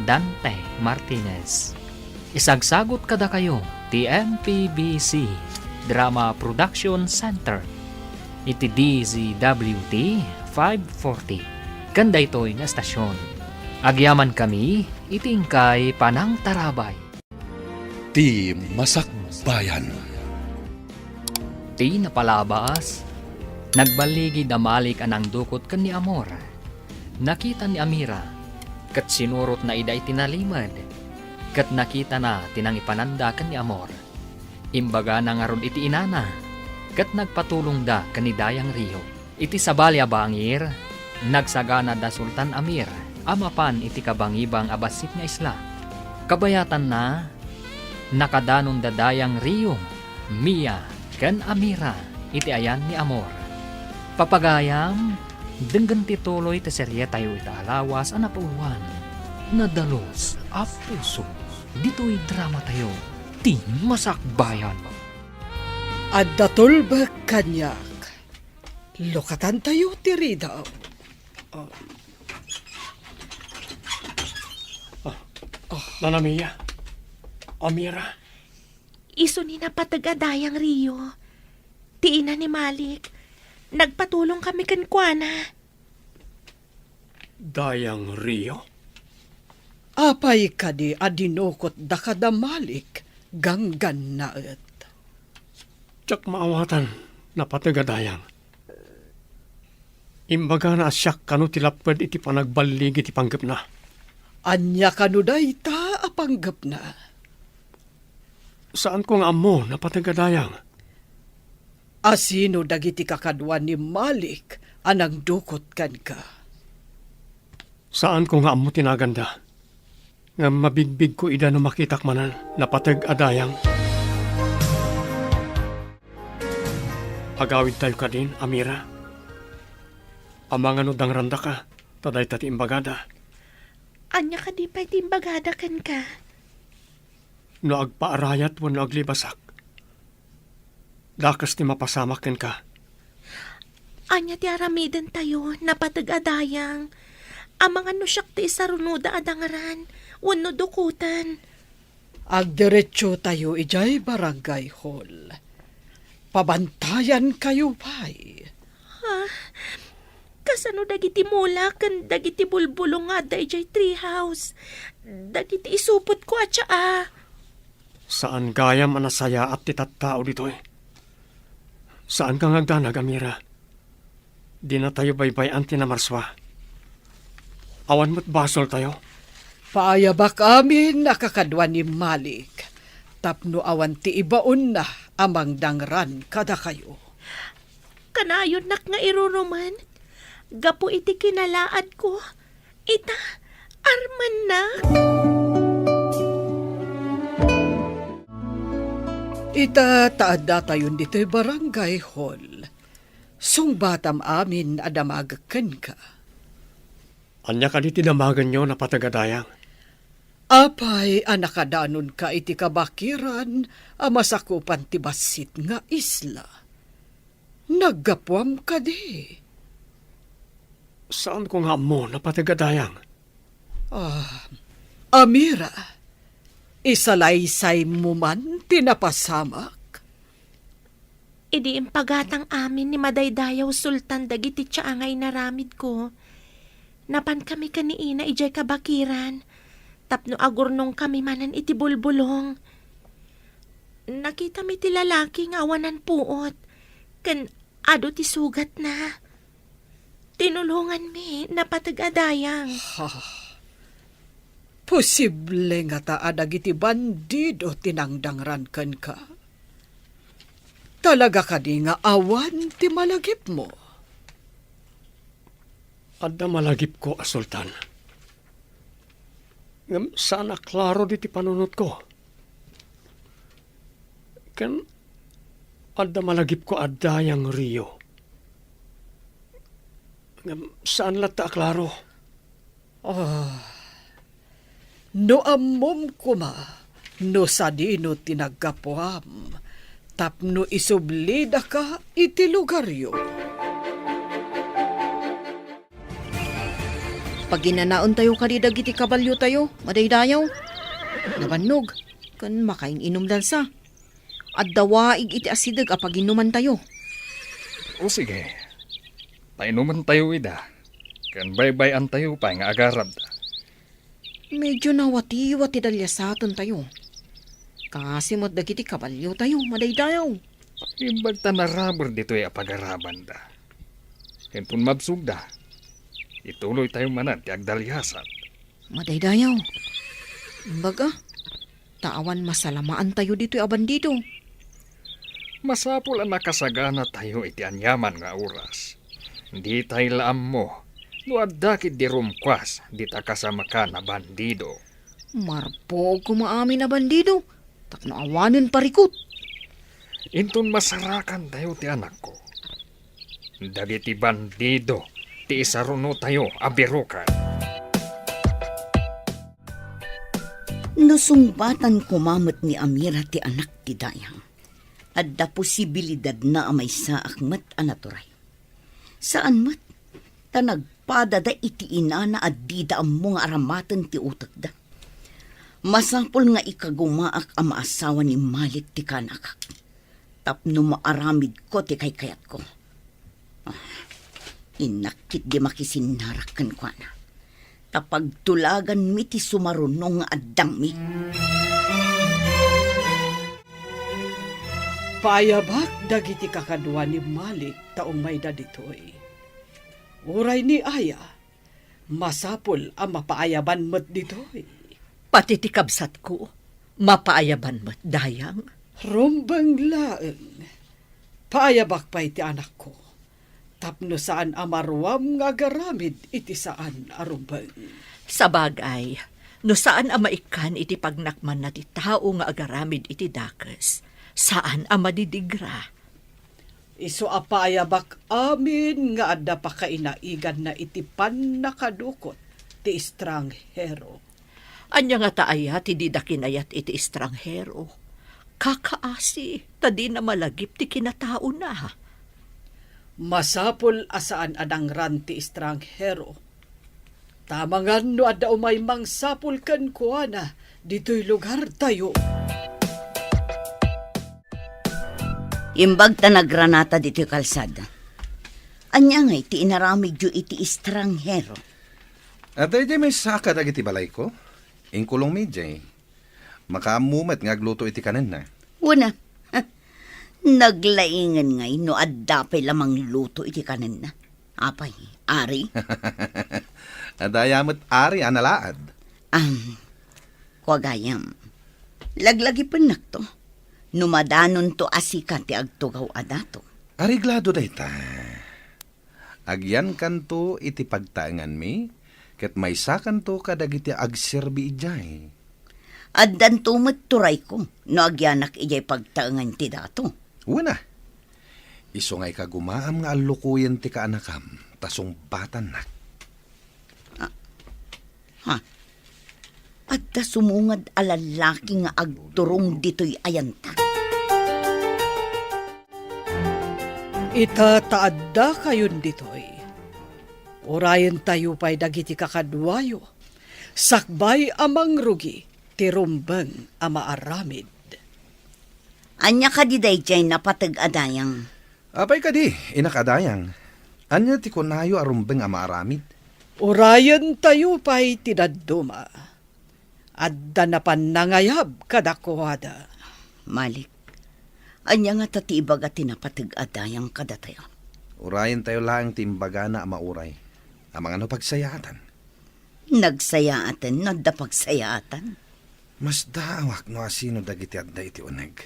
Dante Martinez. Isagsagot kada kayo, TMPBC Drama Production Center. Iti DZWT 540. Kanda ito'y na estasyon. Agyaman kami, itingkay Panang Tarabay. Ti Masakbayan. Ti napalabas, nagbaligi damalik anang dukot kan ni Amor. Nakita ni Amira, kat sinurot na ida itinalimad. Kat nakita na tinang ipananda kan ni Amor. Imbaga na nga ron iti inana. Kat nagpatulong da kan ni Dayang Rio. Iti sabali abangir, nagsagana da Sultan Amir. Amapan iti kabangibang abasit nga isla. Kabayatan na, nakadanon da Dayang Rio, Mia, kan Amira, iti ayan ni Amor. Papagayam, denggan tituloy ti serye tayo itaalawas ang napauluan. Nadalos a puso. Dito'y drama tayo, ti masakbayan. Adda tulbak kanyak. Lukatan tayo ti Rida. Nanamiya. Amira. Iso ni napataga Dayang Rio. Ti ina ni Malik. Nagpatulong kami kan kuana. Dayang Rio. Apay kadi adinokot da kadamalik ganggan naet. Tsak maawatan. Napatagadayang. Imbaga na asyak kanu tilapad iti panagbalig iti panggap na. Anya kanuday ta apanggap na. Saan ko nga amo napatagadayang? Asino dagiti kakadwa ni Malik anang dukot kan ka. Saan ko nga amo tinaganda? Nga mabigbig ko ida no makitak manan napatagadayang. Agawid tayo ka din, Amira. Amang ano dang randa ka, taday tati imbagada. Anya ka di pa'y timbagada kan ka. No agpaarayat wano aglibasak. Dakas ti mapasamakin ka. Anya ti aramiden tayo, napatagadayang. Amang ano siyak ti isarunuda adangaran, wano dukutan. Agdiretso tayo ijay barangay hall. Pabantayan kayo pa'y. Kasano dagiti mula kan dagiti bulbulong nga dayjay treehouse. Dagiti isupot ko at siya. Saan gayam anasaya at titattao dito eh? Saan kang agdanag, Amira? Di na tayo baybayan tinamarswa. Awan mo't basol tayo. Paayabak amin nakakadwa ni Malik. Tapno awan ti ibaon na amang dangran kada kayo. Kanayon nak nga iruruman. Gapo iti kinalaad ko. Ita, arman na. Ita taadda tayon dito'y barangay hall. Sungbatam amin adamagakan ka. Anya ka di tinamagan nyo na patagadayang. Apay anakadanon ka iti kabakiran amasakupan ti basit nga isla. Naggapwam ka di. Saan ko nga mo na patagadayang? Amira, isalaysay mo man tinapasamak. Idi impagatang amin ni Madaydayaw Sultan dagiti tiyaangay naramid ko. Napan kami kaniina ijay kabakiran. Tapno agurnong kami manan iti bulbulong. Nakita mi ti lalaki nga awanan puot. Ken ado ti sugat na. Tinulungan mi napatagadayang. Posible nga taadag iti bandido tinangdangran ken ka. Talaga ka di nga awan ti malagip mo. Adda malagip ko, Sultan. Ngam sana klaro di ti panunot ko. Ken adda malagip ko adda yang Rio. Ngam saan lata klaro? No ammom kuma, no sadino tinagkapuam, tapno isublida ka iti lugaryo. Pag ginanaon tayo kadidag iti kabalyo tayo, Madaydayaw. Nabannog, kan makain inom dansa. At dawaig iti asidag apag inuman tayo. O sige, painuman tayo ida. Kan bye-bye an tayo pa nga agarab da. Medyo nawati-wati dalyasaton tayo. Kasi mo't dagiti kabalyo tayo, Madaydayaw. Imbag ta narabor dito ay apagaraban da. Hentun mabsug da. Ituloy tayo manan ti agdalyasat. Madaydayaw. Baga, taawan masalamaan tayo dito aban dito. Masapul ang nakasagana tayo iti anyaman nga oras. Di tayo laam mo. No adakit di rumkwas, di ta kasama ka na bandido. Marpo kumaamin na bandido. Tapno awanin parikot. Intun masarakan tayo ti anak ko. Dagiti bandido, ti isaruno tayo abirukan. Nusungbatan kumamot ni Amira ti anak ti Dayang. Adda posibilidad na amay sa akmat anaturay. Saan mat? Tanagpada da iti inana at dida ang mga aramatan ti utak da. Masapol nga ikagumaak ang maasawa ni Malik ti kanakak. Tapno maaramid ko ti kaykayat ko. Inakit di makisinarakan ko na. Tapagtulagan mi ti sumarunong nga addang mi. Paayabak dagiti kakadwa ni Malik taong may daditoy. Uray ni Aya, masapol ang mapaayaban mo't ditoy. Pati ti kabsat ko, mapaayaban mo't dayang. Rombang laeng, paayabak pa iti anak ko. Tapno saan amarwam nga garamid iti saan arumbang. Sa bagay, no saan amaikan iti pagnakman na ti tao nga agaramid iti dakes, saan amadidigra. Iso apayabak amin nga adda pa kainaigan na iti nakadukot ti estranghero. Anya nga taaya ti didakinayat iti estranghero. Kakaasi, tadi na malagip ti kinatao na. Masapol asaan adangran ti estranghero. Tamangan no adda umay mangsapol kan kuana dito'y lugar tayo. Imbag ta nagranata dito kalsada. Anya nga iti inaramig yu iti estranghero. At ay may saka dagiti balay ko. Ingkulong medjay. Makaamumat nga agluto iti kanan na. Una, naglaingan ngay no addapay lamang luto iti kanan na. Apay, ari? Adayamot ari analaad. Kuagayam. Laglagi panak to. Numadanon to asika ti agtugaw adato. Ariglado dayta. Agyan kanto iti pagtaangan mi, ket may sakan to kadagiti agserbi ijay. Addan tumot turay ko, no agyanak ijay pagtaangan ti dato. Una, iso ngay kagumaam nga alukuyan ti kaanakam, tasong batan na. Adda sumungad alalaki nga agturong dito'y ayanta. Itataadda kayon ditoy. Orayan tayo pa'y dagiti kakadwayo. Sakbay amang rugi, ti rumbeng ama aramid. Anya ka di dayjay napatag-adayang. Apay ka di, inakadayang. Anya ti kunayo arumbeng ama aramid. Urayan tayo pa'y tinaduma. Adda na panangayab kadakuwada. Malik, anya nga tatiibag at tinapatag-adayang kadatayo. Urayan tayo lang timbaga na amauray. Amang ano pagsayatan. Nagsayatan, nadapagsayatan. Mas daawak no asino dagiti adda iti uneg.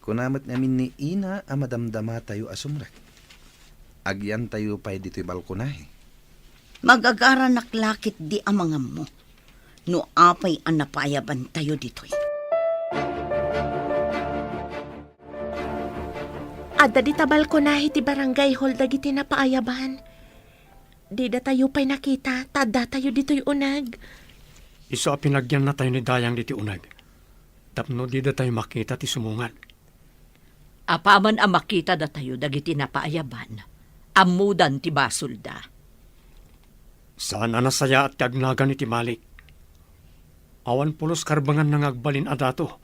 Kunamat ngamin ni ina a madamdama tayo asumrek. Agyan tayo pa'y dito'y balkonahe. Magagara naklakit di amangam mo. No apay ang napayaban tayo dito'y. Adda di tabal ko na iti barangay hall dagiti na paayaban. Di da tayo pa'y nakita, tada tayo dito'y unag. Iso a pinagyan na tayo ni Dayang diti unag. Tapno di da tayo makita ti sumungan. Apaman ang makita da tayo dagiti na paayaban. Amudan ti basulda. Saan anasaya at tiagnagan iti Malik? Awan pulos karbangan nang agbalin adato.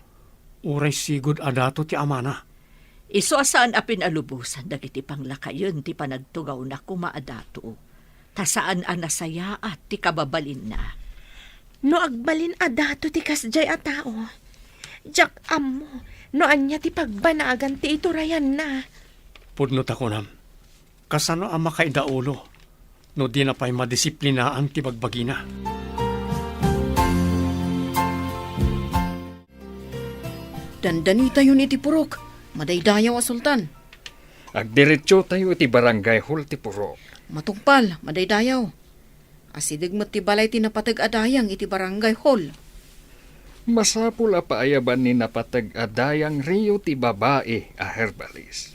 Uray sigod adato ti amana. Iso asaan a pinalubusan dagiti panglakayon ti panagtugaw na kumaadato. Tasaan a nasaya at ti kababalin na. No agbalin adato ti kasjay a tao. Jak ammo, no anya ti pagbanagan ti iturayan na. Pudno takunam. Kasano ang makaidaulo? No di na pa'y madisiplinaan ti bagbagina. Dandani tayo ni ti purok. Madaydayaw a sultan. Agdiretso tayo iti barangay hall ti Purok. Matungpal, madaydayaw. Asidig mo ti balay ti napatag-adayang iti barangay hall. Masapul a paayaban ni napatag-adayang Rio ti babae a herbalis.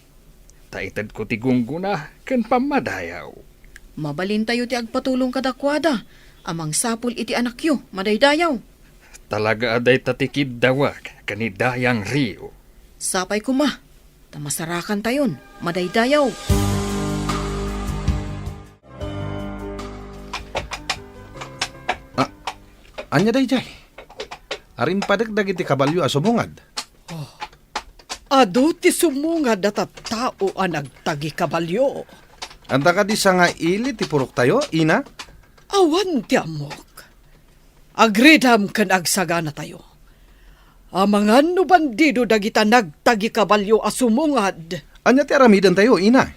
Taitad ko ti gungguna ken pamadayaw. Mabalin tayo ti agpatulong kadakwada. Amang sapul iti anakyo, madaydayaw. Talaga aday tatikid dawag kanidayang Rio. Sapay kuma. Tamasarakan tayon, madaydayaw. Anya dayjay. Arin padagdag iti kabalyo asumungad. Ado ti sumungad at tao ang nagtagi kabalyo. Anta ka di sa nga ili ti purok tayo, ina? Awan ti amok. Agridam kan agsagana tayo. Amangan no bandido dagita nagtagi kabalyo asumungad. Anya ti aramidan tayo, ina?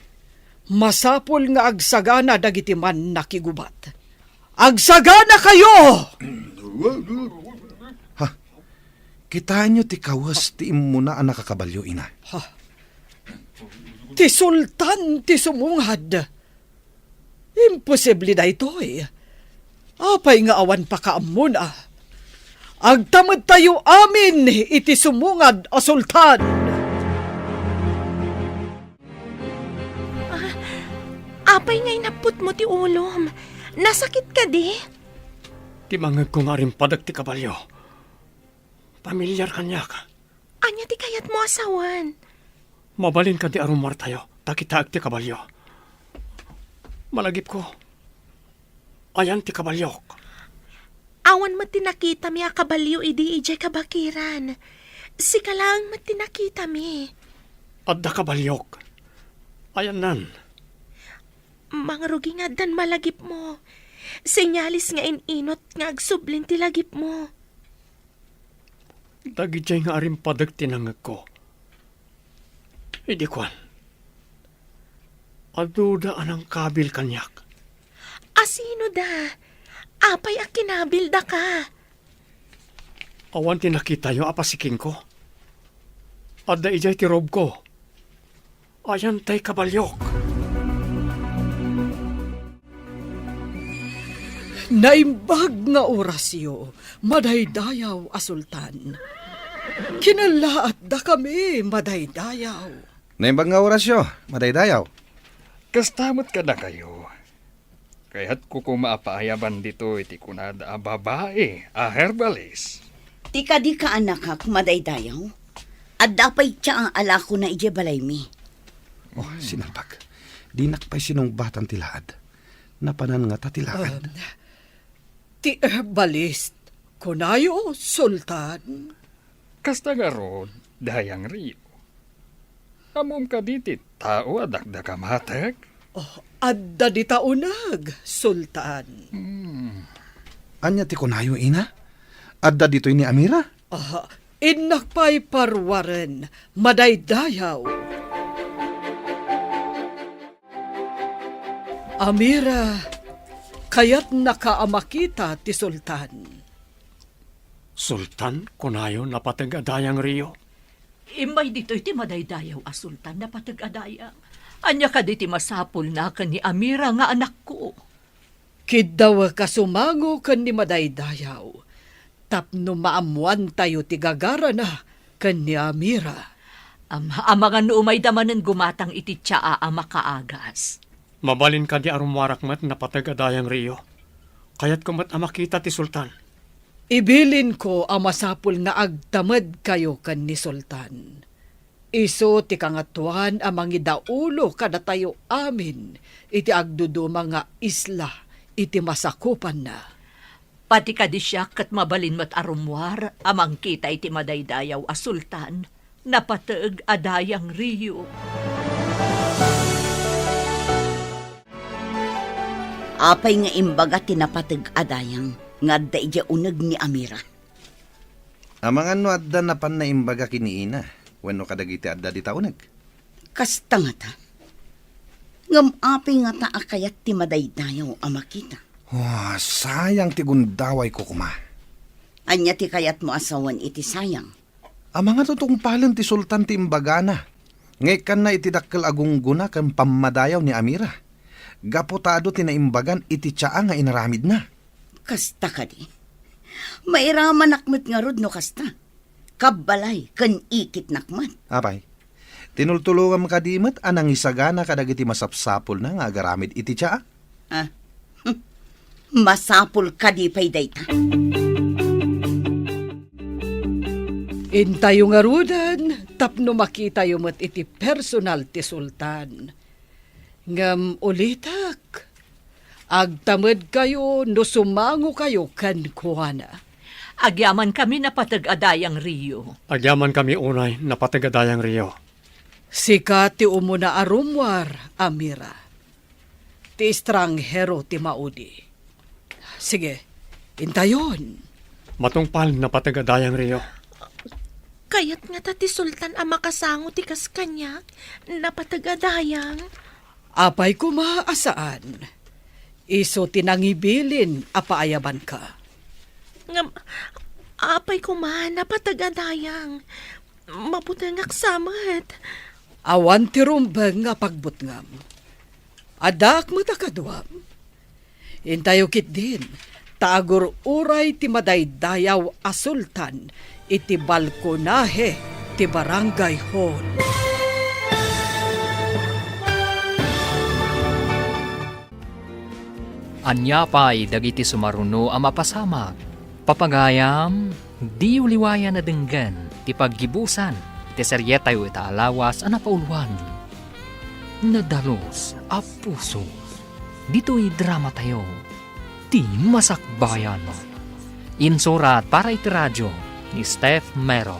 Masapul nga agsagana dagiti man nakigubat. Agsagana kayo! Kita nyo ti kawas ti imuna ang nakakabalyo, ina. Ti sultan ti sumungad. Imposible da ito eh. Apay nga awan pa kaamuna. Agtamad tayo amin iti sumungad a sultan. Apay nga'y naput mo ti ulom. Nasakit ka di? Ti mangag ko nga rin padag ti kabalyo. Pamilyar kanya ka. Anya ti kayat mo asawan? Mabalin ka di arumar tayo. Takitaag ti kabalyo. Malagip ko. Ayan ti kabalyok. Awan mo tinakita mi a kabalyo idi ijay kabakiran. Sika lang mo tinakita mi. Adda kabalyok. Ayan nan. Mga rugi nga dan malagip mo. Senyalis nga inot nga agsublin ti lagip mo. Dagijay nga arim padag tinangag ko. Idi kwan. Aduda anang kabil kanyak. Asino da? Apay a kinabil da ka. Awan tinakita yo apasiking ko. Adda ijay ti rob ko. Ayan tay kabalyok. Naimbag nga orasyo, madaydayaw a sultan. Kinalaat da kami, madaydayaw. Naimbag nga orasyo, madaydayaw. Kastamot ka na kayo. Kaya't ko kumaapayaban dito iti kunada a babae a herbalis. Tika di ka anak hak madaydayaw. At dapay siya ang alako na ije balay mi. Oh, sinalpag. Dinak pa'y sinong batang tilaad. Napanan nga ta tilaad. Ti herbalist, kunayo, Sultan. Kasta nga rod, dayang Rio. Amom ka diti, tao adakda ka matag. Adda di taunag, Sultan. Anya ti kunayo, ina? Adda dito'y ni Amira? Inakpay parwaren, madaydayaw. Amira, kaya't nakaamakita ti Sultan. Sultan, kunayo napatagadayang Rio. Imay dito iti madaydayaw a sultan na patag-adayang. Anya ka diti masapul na ka ni Amira nga anak ko. Kidaw kasumango kan ni madaydayaw. Tapno maamuan tayo ti gagara na kan ni Amira. Mga nuumay damanan gumatang iti tsaa a makaagas. Mabalin ka di arumwarak mat napatagadayang Rio. Kaya't kumat amakita ti Sultan. Ibilin ko ang masapul nga agtamad kayo kan ni Sultan. Iso ti kangatuan amang idaulo kada tayo amin iti agdudu mga isla iti masakupan na. Pati ka di siya kat mabalin mat arumwar amang kita iti madaydayaw a sultan na patag adayang Rio. Apay nga imbaga tinapatag adayang nga da ija uneg ni Amira. Amang ano adda na pan na imbaga kiniina. Wano kadagiti adda di taunag. Kasta nga ta. Ngam apay nga ta akayat ti madaydayaw amakita. Sayang ti gundaway ko kuma. Anya ti kayat mo asawan iti sayang. Ang mga tutong palan ti Sultan ti imbaga na. Ngayon na iti dakkel agungguna kan pamadayaw ni Amira. Gapotado ti naimbagan iti tsaa nga inaramid na. Kasta ka di. Mairaman nakmat nga rod no kasta. Kabalay kan ikit nakmat. Apay, tinultulungan ka dimat anang isagana kadagiti masapsapol na nga agaramid iti tsaa. Masapul ka di pay dayta. Intayo nga rudan, tapno makita yung mat iti personal ti Sultan. Ngam ulitak, agtamad kayo no sumango kayo kan kuwana. Agyaman kami na patag-adayang Rio. Agyaman kami unay napatagadayang Rio. Sika ti umuna arumwar, Amira. Ti estranghero ti maudi. Sige, intayon. Matungpal napatagadayang Rio. Kaya't nga tati Sultan ang makasango ti kaskanyak, napatagadayang. Apay kumaasaan. Iso tinangibilin apaayaban ka. Ngam, apay ko man, napatagadayang. Mabutang aksamat. Awan ti rumbeng nga pagbutngam. Adak matakadwam. Intayo kit din, tagur uray ti madaydayaw a sultan, iti balkonahe ti barangay hall. Anya pa'y dagiti sumaruno ang mapasamak. Papagayam, di uliwayan na denggan, ti paggibusan, ti seryetayo itaalawas ang napauluan. Nadalos a puso, dito'y drama tayo, ti masakbayan. Insurat para iti radyo ni Steph Mero.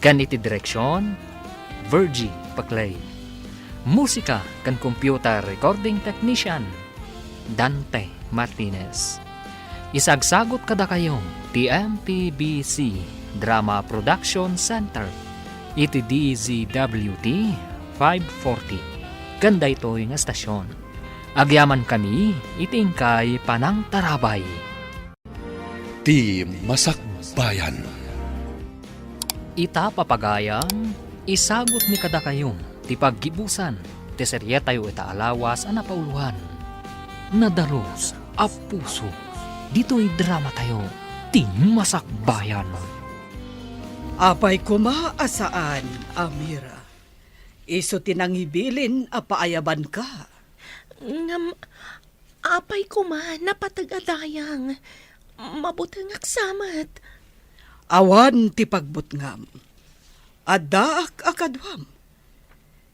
Kan iti direksyon, Virgie Paclay. Musika kan computer recording technician, Dante Martinez. Isagsagot kada kayong TMTBC Drama Production Center. Iti DZWT 540. Ganda ito'y nga stasyon. Agyaman kami, itingkay Panang Tarabay. Ti Masakbayan. Ita papagayam, isagot ni kada kayong ti paggibusan, ti seryetayo itaalawas ang napauluhan. Nadalos a puso, dito'y drama tayo, ti masakbayan. Apay kumaasaan, Amira. Iso tinangibilin apaayaban ka. Ngam, apay ko man, napatagadayang. Mabutang aksamat. Awan ti pagbutngam. Adaak akadwam.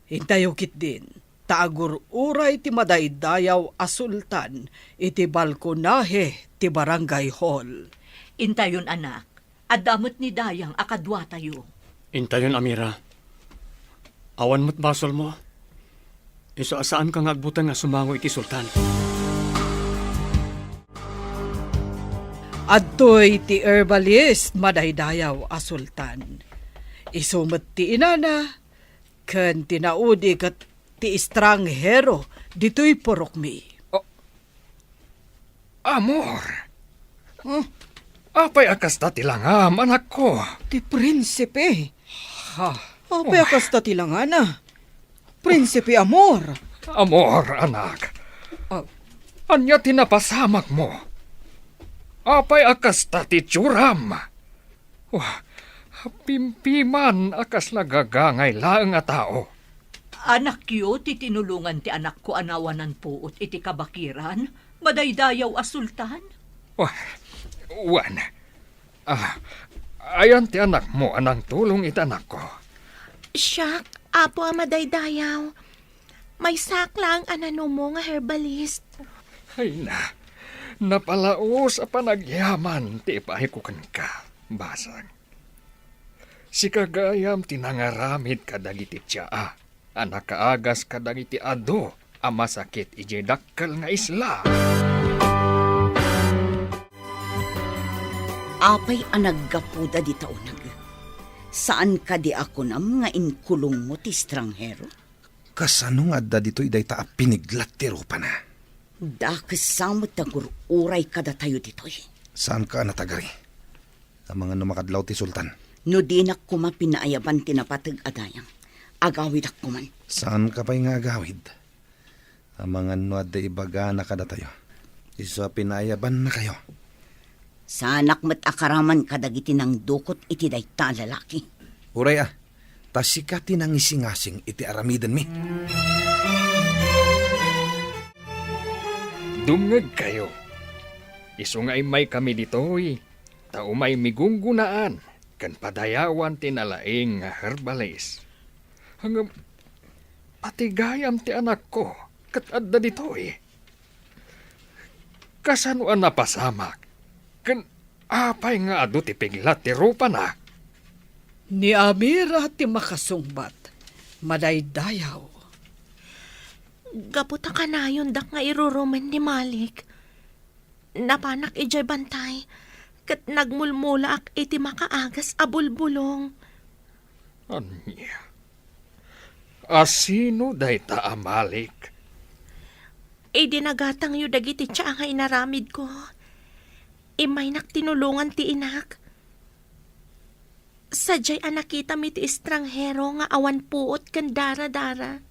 Intayo kit din, Taagur uray ti madaydayaw a sultan iti balkonahe ti barangay hall. Intayon anak, adamot ni Dayang akadwa tayo. Intayon, Amira. Awan mo't basol mo. Iso asaan kang agbutan nga sumango iti sultan. Adtoy ti herbalist madaydayaw a sultan. Isumet ti inana, ken tinaudi kat ti estranghero dito'y porokmi. Amor! Apay akas tilangam, anak ko. Ti prinsipe. Apay akas ta tilangana. Prinsipe Amor. Amor, anak. Ah. Anya tinapasamak mo. Apay akas titsuram. Wah, pimpiman akas nagagangay laeng a tao. Anak yo, ti tinulungan ti anak ko anawanan puot iti kabakiran, madaydayaw a sultan. Wah, wan. Ayan ti anak mo, anang tulong iti anak ko. Siyak, apo amadaydayaw. May sakla ang anano mo nga herbalist. Ay na, napalaos a panagyaman ti ipahikukan ka, basag. Si kagayam tinangaramid kadagiti tsaa, anak kaagas kadagiti ado, ama sakit ije dakkel nga isla. Apay anaggapuda di taunag. Saan ka di ako nam nga inkulong mo ti estranghero? Kasano nga adda dito'y day ta piniglat ti rupa na. Dakasamot tagur uray kada tayo dito'y. Saan ka natagari? Ang mga numakadlaw ti sultan. No di na kuma pinaayaban tinapatag adayang. Agawid ak kuman. Saan ka pa'y nga agawid? Ang mga nuad da ibaga na kada tayo. Isa pinayaban na kayo. Sanak mat akaraman kadagiti ng dukot iti dayta lalaki. Uray tasikati ng isingasing iti aramidan mi. Dungag kayo. Isungay may kami ditoy. Tao may migunggunaan. Kan padayawan tinalaing nga herbalist. Hanggang patigayam ti anak ko. Kat adda ditoy. Kasanuan na pasamak. Kan apay nga ado ti piglat ti rupa na. Ni Amira ti makasungbat, madaydayaw. Gaputa ka na yun dak nga iruruman ni Malik. Napanak ijay bantay. Kat nagmulmula ak iti makaagas abulbulong. Anya? Asino day ta amalik? Dinagatang yu dagiti tiya nga inaramid ko. Imay tinulungan ti inak. Sadyay anakita mi ti estranghero nga awan puot kan dara-dara.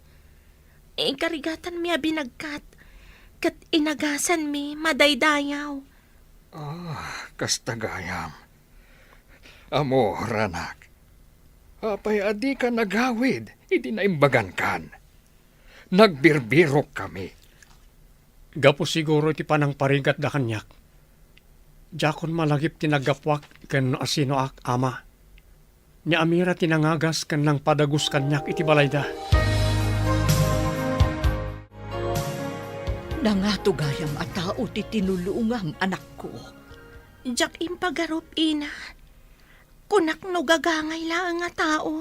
Karigatan mi binagkat. Kat inagasan mi madaydayaw. Kastagayam. Amor, anak. Apay adi ka nagawid, hindi na imbagan kan. Nagbirbirok kami. Gapo siguro iti panang parigat da kanyak. Jakon malagip tinagapwak ken asino ak ama. Ni Amira tinangagas ken nang padagus kanyak iti balayda. Nangatugayam a tao ti tinulungam anak ko. Jak impagarup ina. Kunak no gagangay lang nga tao.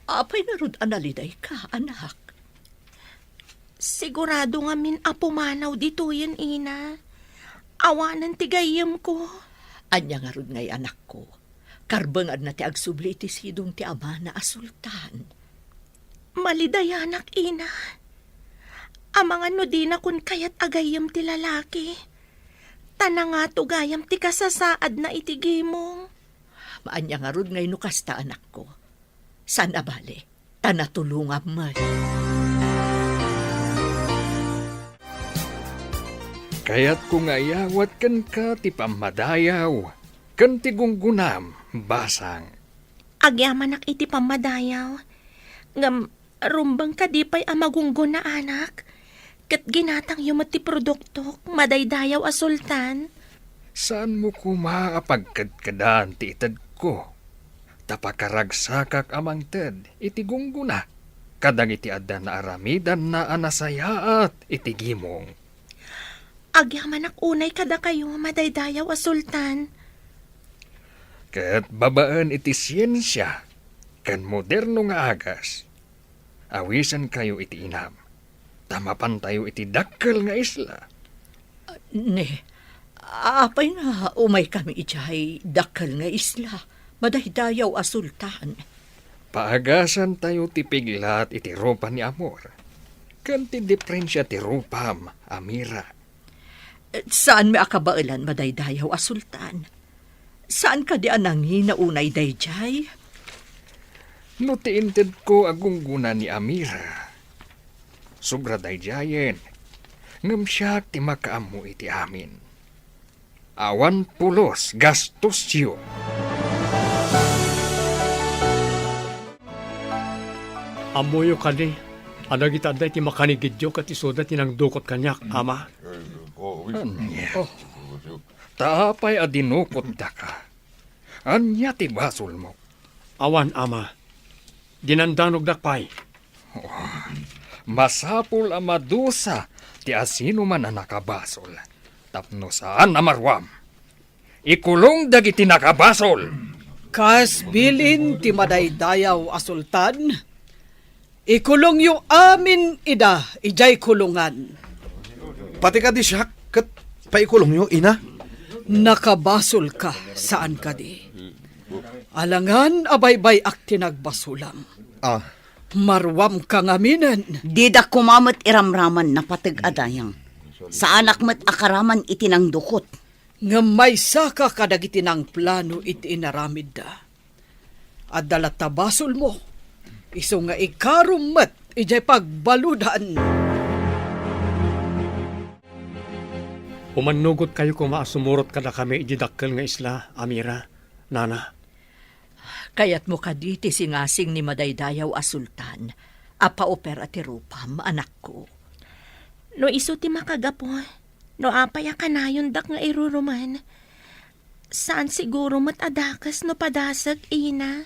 Apay narud analiday ka, anak. Sigurado nga min apumanaw dito yan, ina. Awanan ti gayam ko. Anya nga rod ngay anak ko. Karbangad na ti agsubli ti sidong ti ama na asultan. Malidayanak, ina. Amangan no di na kun kayat agayam ti lalaki. Tanang nga tugayam ti kasasaad na itigimong. Maanya nga rod ngay no kasta anak ko. Sana bale, tanatulungam man. Kaya't kung ayawat kan ka ti pamadayaw, kan ti gunggunam, basang. Agyamanak iti pamadayaw. Ngam, rumbang kadipay amagunggo na anak. Kat ginatang yumat ti produkto, madaydayaw a sultan. Saan mo kumaapagkadkadaan ti itad ko? Tapakaragsak amang tad, iti gungguna. kadagiti adda na aramidan na anasayaat itigimong. Agyaman unay kada kayo, madaydayaw a sultan. Kat babaan iti siyensya, kan moderno nga agas. Awisan kayo iti inam. Tamapan tayo iti dakkel nga isla. Ne, apay nga umay kami ijay dakkel nga isla. Madaydayaw a sultan. Paagasan tayo ti piglat iti rupa ni Amor. Kan ti diferensya ti rupam, Amira. Saan may akabailan madaydayaw a sultan? Saan ka di anangin na unay dayjay? No tiinted ko agunggunan ni Amira. Sobra dayjayen. Ngam siya ti makaamu iti amin. Awan pulos gastos yun. Amoyo kani, adag itaday ti makanigidyo kat isoda tinang dukot kanyak, ama. Anya. Taapay adinukot da ka. Anya ti basol mo. Awan, ama. Dinandanog dakpay. Masapul a madusa ti asino man a nakabasol. Tapno saan amarwam. Ikulong dagiti nakabasol. Kas bilin ti madaydayaw a sultan, ikulong yung amin ida, ijay kulungan. Pati ka di siya, kat paikulong nyo, ina. Nakabasol ka, saan ka di? Alangan abaybay ak tinagbasulam. Ah, Marwam ka ngaminan. Di da kumamot iramraman na patag adayang. Sa anak mo't akaraman itinang dukot. Nga may saka kadagiti ng plano iti inaramid da. At dalatabasol mo, iso nga ikarumat ijay pagbaludan. Umanugot kayo kung maasumurot kada kami ididakkel nga isla, Amira, Nana. Kayat mo kaditi singasing ni madaydayaw a sultan. Apa opera ti rupam, anak ko. No iso ti makagapo, no apaya kanayon dak nga iruruman. Saan siguro matadakas no padasag, ina?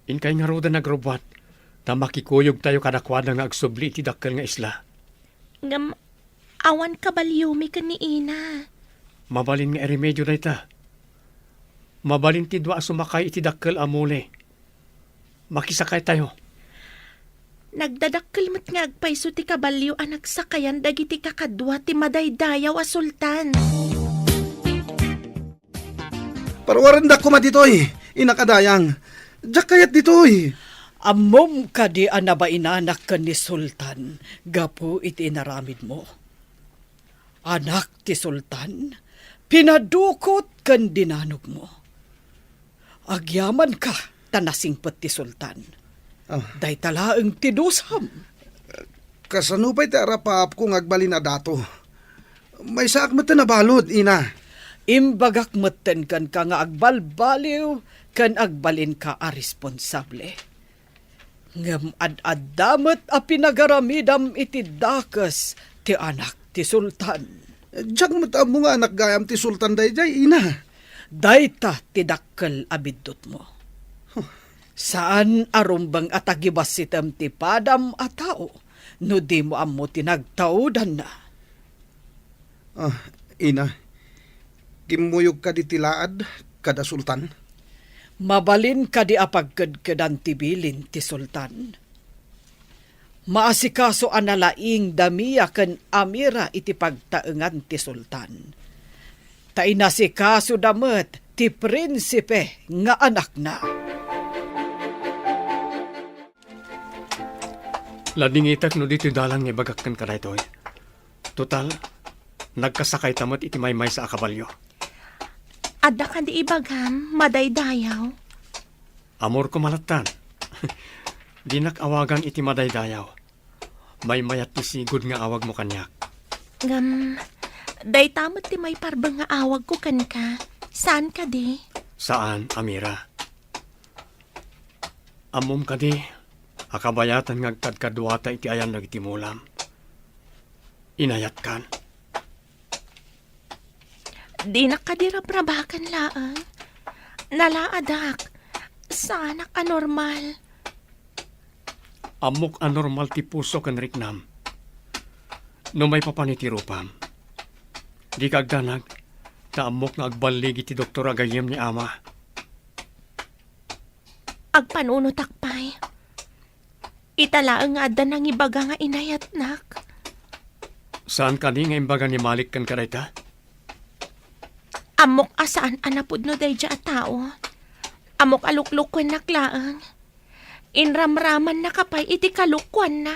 Inkay nga roda nagrobot, ta makikuyog tayo kadakwada nga agsubli ti dakkel nga isla. Ngam, awan kabalyumi ka ni ina. Mabalin nga remedyo na ita. Mabalin ti dwa sumakay iti dakkel amule. Makisakay tayo. Nagdadakkel mo't nga agpayso ti kabalyo anak sakayan dagiti kakadwa ti madaydayaw a sultan. parwaran da kuma ditoy, inakadayang. Diyak kayat ditoy. Amom ka di anabainanak ka ni Sultan, gapo iti inaramid mo. Anak ti Sultan, pinadukot kan dinanog mo. Agyaman ka, tanasingpet ti Sultan. Day talaang tidusam. Kasanupay ti arapap kung agbalin na dato. May saak mo na balod, ina. Imbagak meten kan ka nga agbalbaliw, kan agbalin ka a responsable. Ngam ad-adamet a pinagaramidam iti dakas ti anak ti Sultan. Diyak mo nga anak gayam ti Sultan dayjay, ina. Dayta ti dakkel abiddot mo. Saan arumbang atagibas sitem ti padam a tao, no di mo ammo tinagtaudan na. Ina, kimuyog ka di tilaad, kada Sultan. Mabalin ka di apagkadkadan ti bilin ti Sultan. Maasikaso analaing damiya ken Amira iti pagtaengan ti Sultan. Ta inasikaso damet ti prinsipe nga anak na. Lading itak no dito dalang nga bagakkan ka na ito eh. Total, nagkasakay tamat iti maymay sa akabalyo. Adda ka di ibagam, madaydayaw. Amor ko malatan. Di nakawagan iti madaydayaw. May mayat ti sigod nga awag mo kanyak. Ngam, day tamot ti may parbang nga awag ko kan ka. Saan ka di? Saan, Amira? Amom ka di, akabayatan ngagkadkadwata iti ayan nagitimulam. Inayat kan. Di nakadirabrabakan laan. Nalaadak. Sanak anormal. Amok anormal ti puso kan riknam. No may papanitirupam. Di kagdanag, ta amok nga agbaligi ti doktor agayem ni ama. Agpanuno takpay. Italaang nga adda nang ibaga nga inayat nak. Saan ka ni nga imbaga ni Malik kan karayta? Amok asaan anapod no day dya tao. Amok aluklukwan naklaang. Inramraman na kapay iti kalukwan na.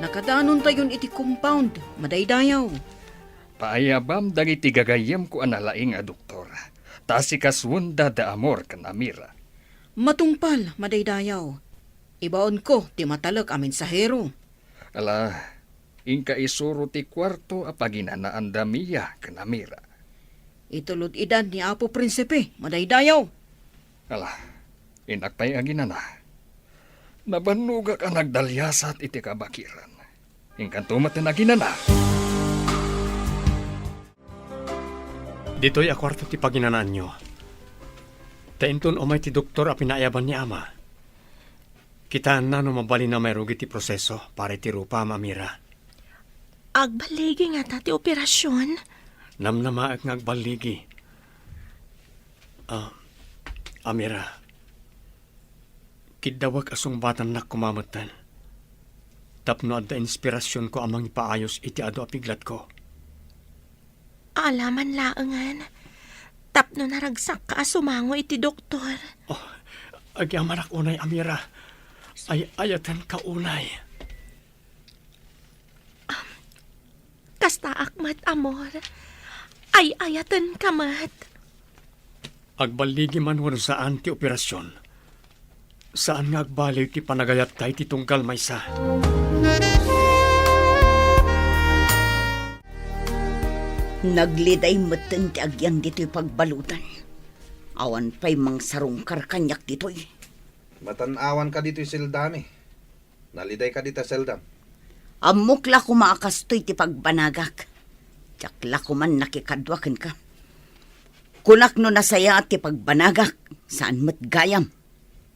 Nakadanon tayon iti compound, madaydayaw. Paayabam dagiti gagayem ko analaing a doktor. Tasi kaswunda da amor kan Amira. Matungpal, madaydayaw. Ibaon ko, ti matalak amin sahero. Ala, ingka isuro ti kwarto apaginanaan damiya kan Amira. Itulod idan ni Apo Prinsipe, madaydayaw. Ala, inakpay aginana. Nabanuga ka nagdalyasat iti kabakiran. Ingkan tumatin aginana. Dito'y akwarto ti paginanaan nyo. Tainton umay ti doktor a pinaayaban ni ama. Kitaan na no mabali na may rugi ti proseso para ti rupa Amira. Agbaligi nga ta ti operasyon. Namnamaak nga agbaligi. Amira, kidawag asong batan na kumamatan. Tapno adda inspirasyon ko amang ipaayos iti ado apiglat ko. Alaman laangan. Tapno naragsak ka sumango iti doktor. Agyaman ak unay, Amira. Ay ayatan ka unay. Kasta akmat amor. Ay ayatan kamat. Agbaligi man wano saan ti operasyon. Saan nga agbaliw ti panagayat tayo ti tunggal maysa. Nagliday meten ti agyan dito'y pagbalutan. Awan pa'y mang sarungkar kanyak dito'y. Matanawan ka dito seldami. Naliday ka dito seldam. Amukla ko maakastoy ti pagbanagak. Tiyakla ko man nakikadwakan ka. Kunak no nasaya ti pagbanagak. Saan mat gayam?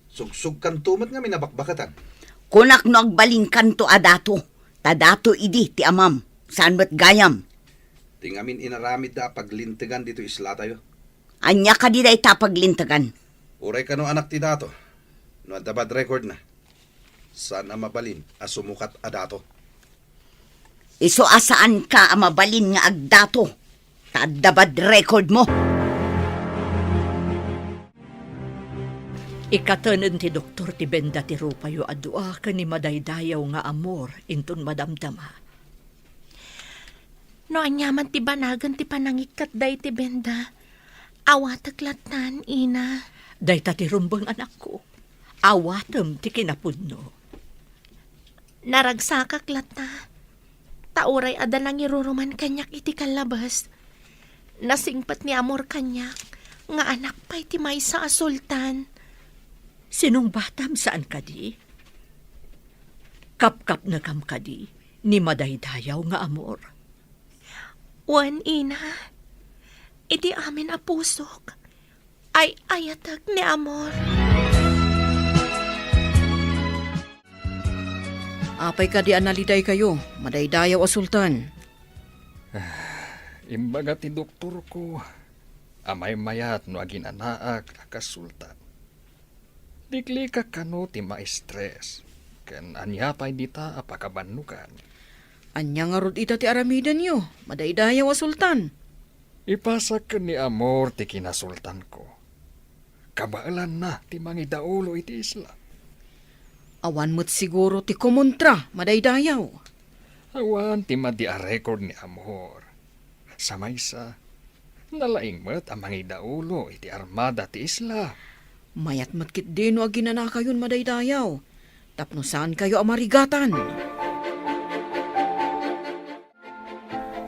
Sugsug kan tumat nga minabakbakatan. Kunak no agbalin kanto adato. Tadato idi ti amam. Saan mat gayam? Tingamin inaramid da paglintigan dito isla tayo. Anya ka di day tapaglintagan. Uray ka no anak ti dato. No adda bad record na. Saan ang mabalin asumukat adato. Iso asaan ka amabalin nga agdato. Tadabad record mo. Ikatanen ti doktor ti benda ti rupayo adua ka ni madaydayaw nga amor inton madamdama. No anyaman ti banagan ti panangikat day ti benda. Awataklatan, ina. Dayta ti rumbang anak ko. Awatem ti kinapudno. Naragsakak lata. Tauray ada lang iruruman kanyak iti kalabas. Nasingpat ni amor kanyak. Nga anak pa'y ti may sa asultan. Sinong batam saan ka di? Kap-kap na kam ka di, ni madaydayaw nga amor. Wan, ina. Iti amin a pusok. Ay ayatag ni amor. Apay ka di analiday kayo, madaydayaw a sultan. Imbaga ti doktor ko. Amay mayat no aginanaak akasultan. Dikli ka kano ti ma-stress. Ken anyapay dita apakabanukan. Anya nga rod ita ti aramidan yo, madaydayaw a sultan. Ipasak ni amor ti kinasultan ko. Kabaalan na ti mangidaulo iti isla. Awan mo't siguro ti kumontra, madaydayaw. Awan ti madia record ni amor. Sa maysa, nalaing met ang mangidaulo iti armada ti isla. Mayat matkit din o aginana kayon, madaydayaw. Tapno saan kayo amarigatan?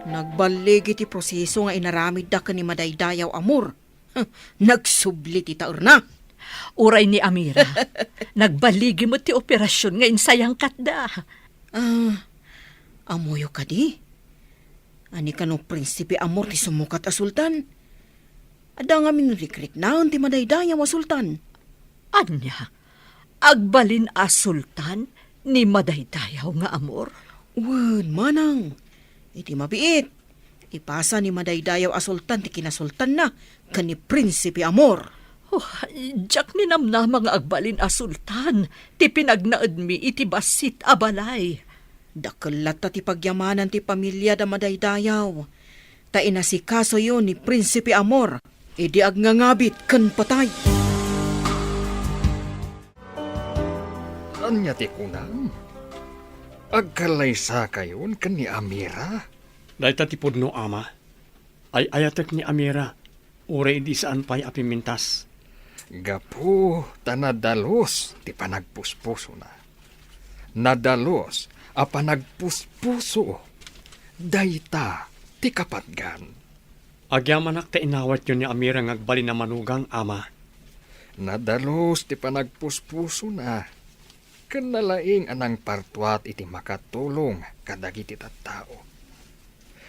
Nagbaligi ti proseso nga inaramid da ka ni madaydayaw amor. Nagsubli ti taor na. Uray ni Amira, nagbaligi mo ti operasyon nga insayang katda. Amoyo ka di? Ani ka no prinsipe amor ti sumukat a sultan? Ada nga minrikrik naon ti madaydayaw a sultan. Anya, Agbalin a sultan ni madaydayaw nga amor. Wen, manang. Iti mabiit. Ipasa ni madaydayaw a sultan ti kinasultan na kan ni Prinsipe Amor. Oh, jak ni namnama nga agbalin a sultan, ti pinagnaed mi iti basit a balay. Dakelat ta ti pagyamanan ti pamilya da madaydayaw. Ta inasikaso yon ni Prinsipe Amor. Idi agnangabit ken patay. Anya ti kunang? Agkalaysa kayon kan ni Amira? Dahil tatipod no ama, ay ayatek ni Amira, ure di saan pa'y apimintas. Gapu, tanadalos, ti panagpuspuso na. Nadalos, a panagpuspuso. Dayta, ti kapatgan. Agyamanak ta inawat yun ni Amira ngagbali na manugang ama. Nadalos, ti panagpuspuso na. Kanalaing anang partuat iti makatulong kadagiti tattao.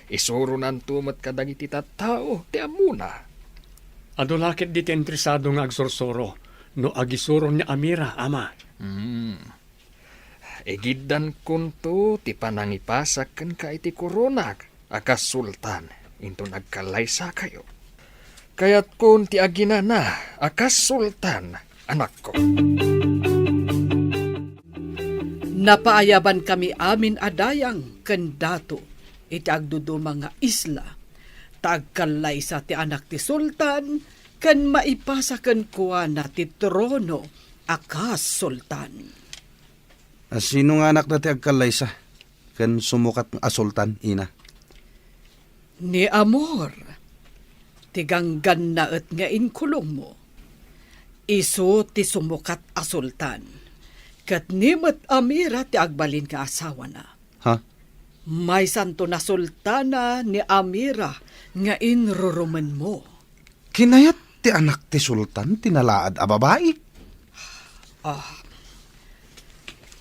Isuro nan tumat kadagiti tattao, ti amuna. Adulakit di ti interesado nga agsursuro, no agisuro ni Amira, ama. Egiddan kunto ti panangipasak ken ka iti koronak, akas sultan, into nagkalaysa kayo. Kaya't kun ti aginana, akas sultan, anak ko. Napaayaban kami amin adayang kendato iti agdudumang nga isla. Tagkalay sa ti anak ti sultan ken maipasa ken kuana ti trono akas sultan. Sino nga anak na ti agkalaysa? Ken sumukat nga sultan, ina. Ni Amor, tiganggan na et nga inkulong mo. Isu ti sumukat a sultan. Kat nimet Amira ti agbalin ka asawa na. Ha? May santo na sultana ni Amira nga inrurumen mo. Kinayat ti anak ti sultan tinalaad a babae?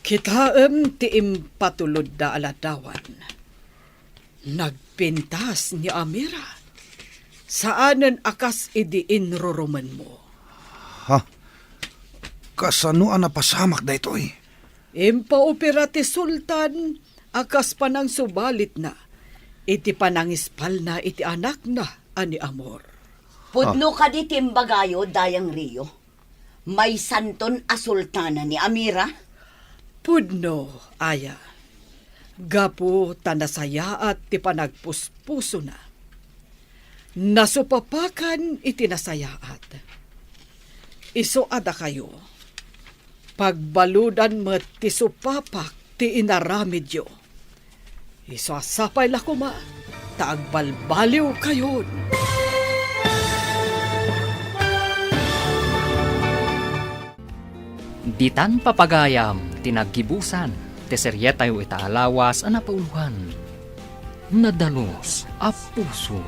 Kitaem ti impatulod da aladawan. Nagpintas ni Amira. Saanen akas idi inrurumen mo. Ha? Kasano ang napasamak da ito eh? Impaopera ti sultan, akas panang subalit na. Iti panangispal na iti anak na, ani Amor. Pudno ka di timbagayo, dayang Rio. May santon a sultana ni Amira. Pudno, aya. Gapu tanasayaat ti panagpuspuso na. Nasupapakan iti nasayaat. Iso ada kayo. Pagbaludan mo ti supapak ti inaramidyo. Isasapay la kuma, taagbalbaliw kayon. Ditan papagayam, tinaggibusan, teserye tayo itaalawas anapauluhan. Nadalos, a puso.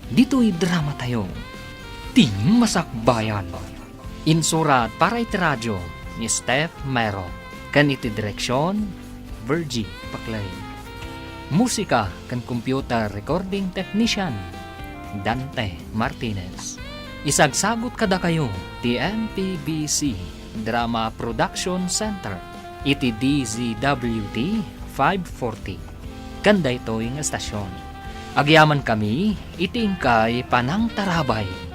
Dito'y drama tayo. Ting Masakbayan. Insurat para iti radyo ni Steph Mero. Kan iti direksyon, Virgie Paclay. Musika kan computer recording technician, Dante Martinez. Isagsagot kada kayo, ti MPBC Drama Production Center. Iti DZWT 540. Kanda ito'y nga estasyon. Agyaman kami, itingkay Panang Tarabay.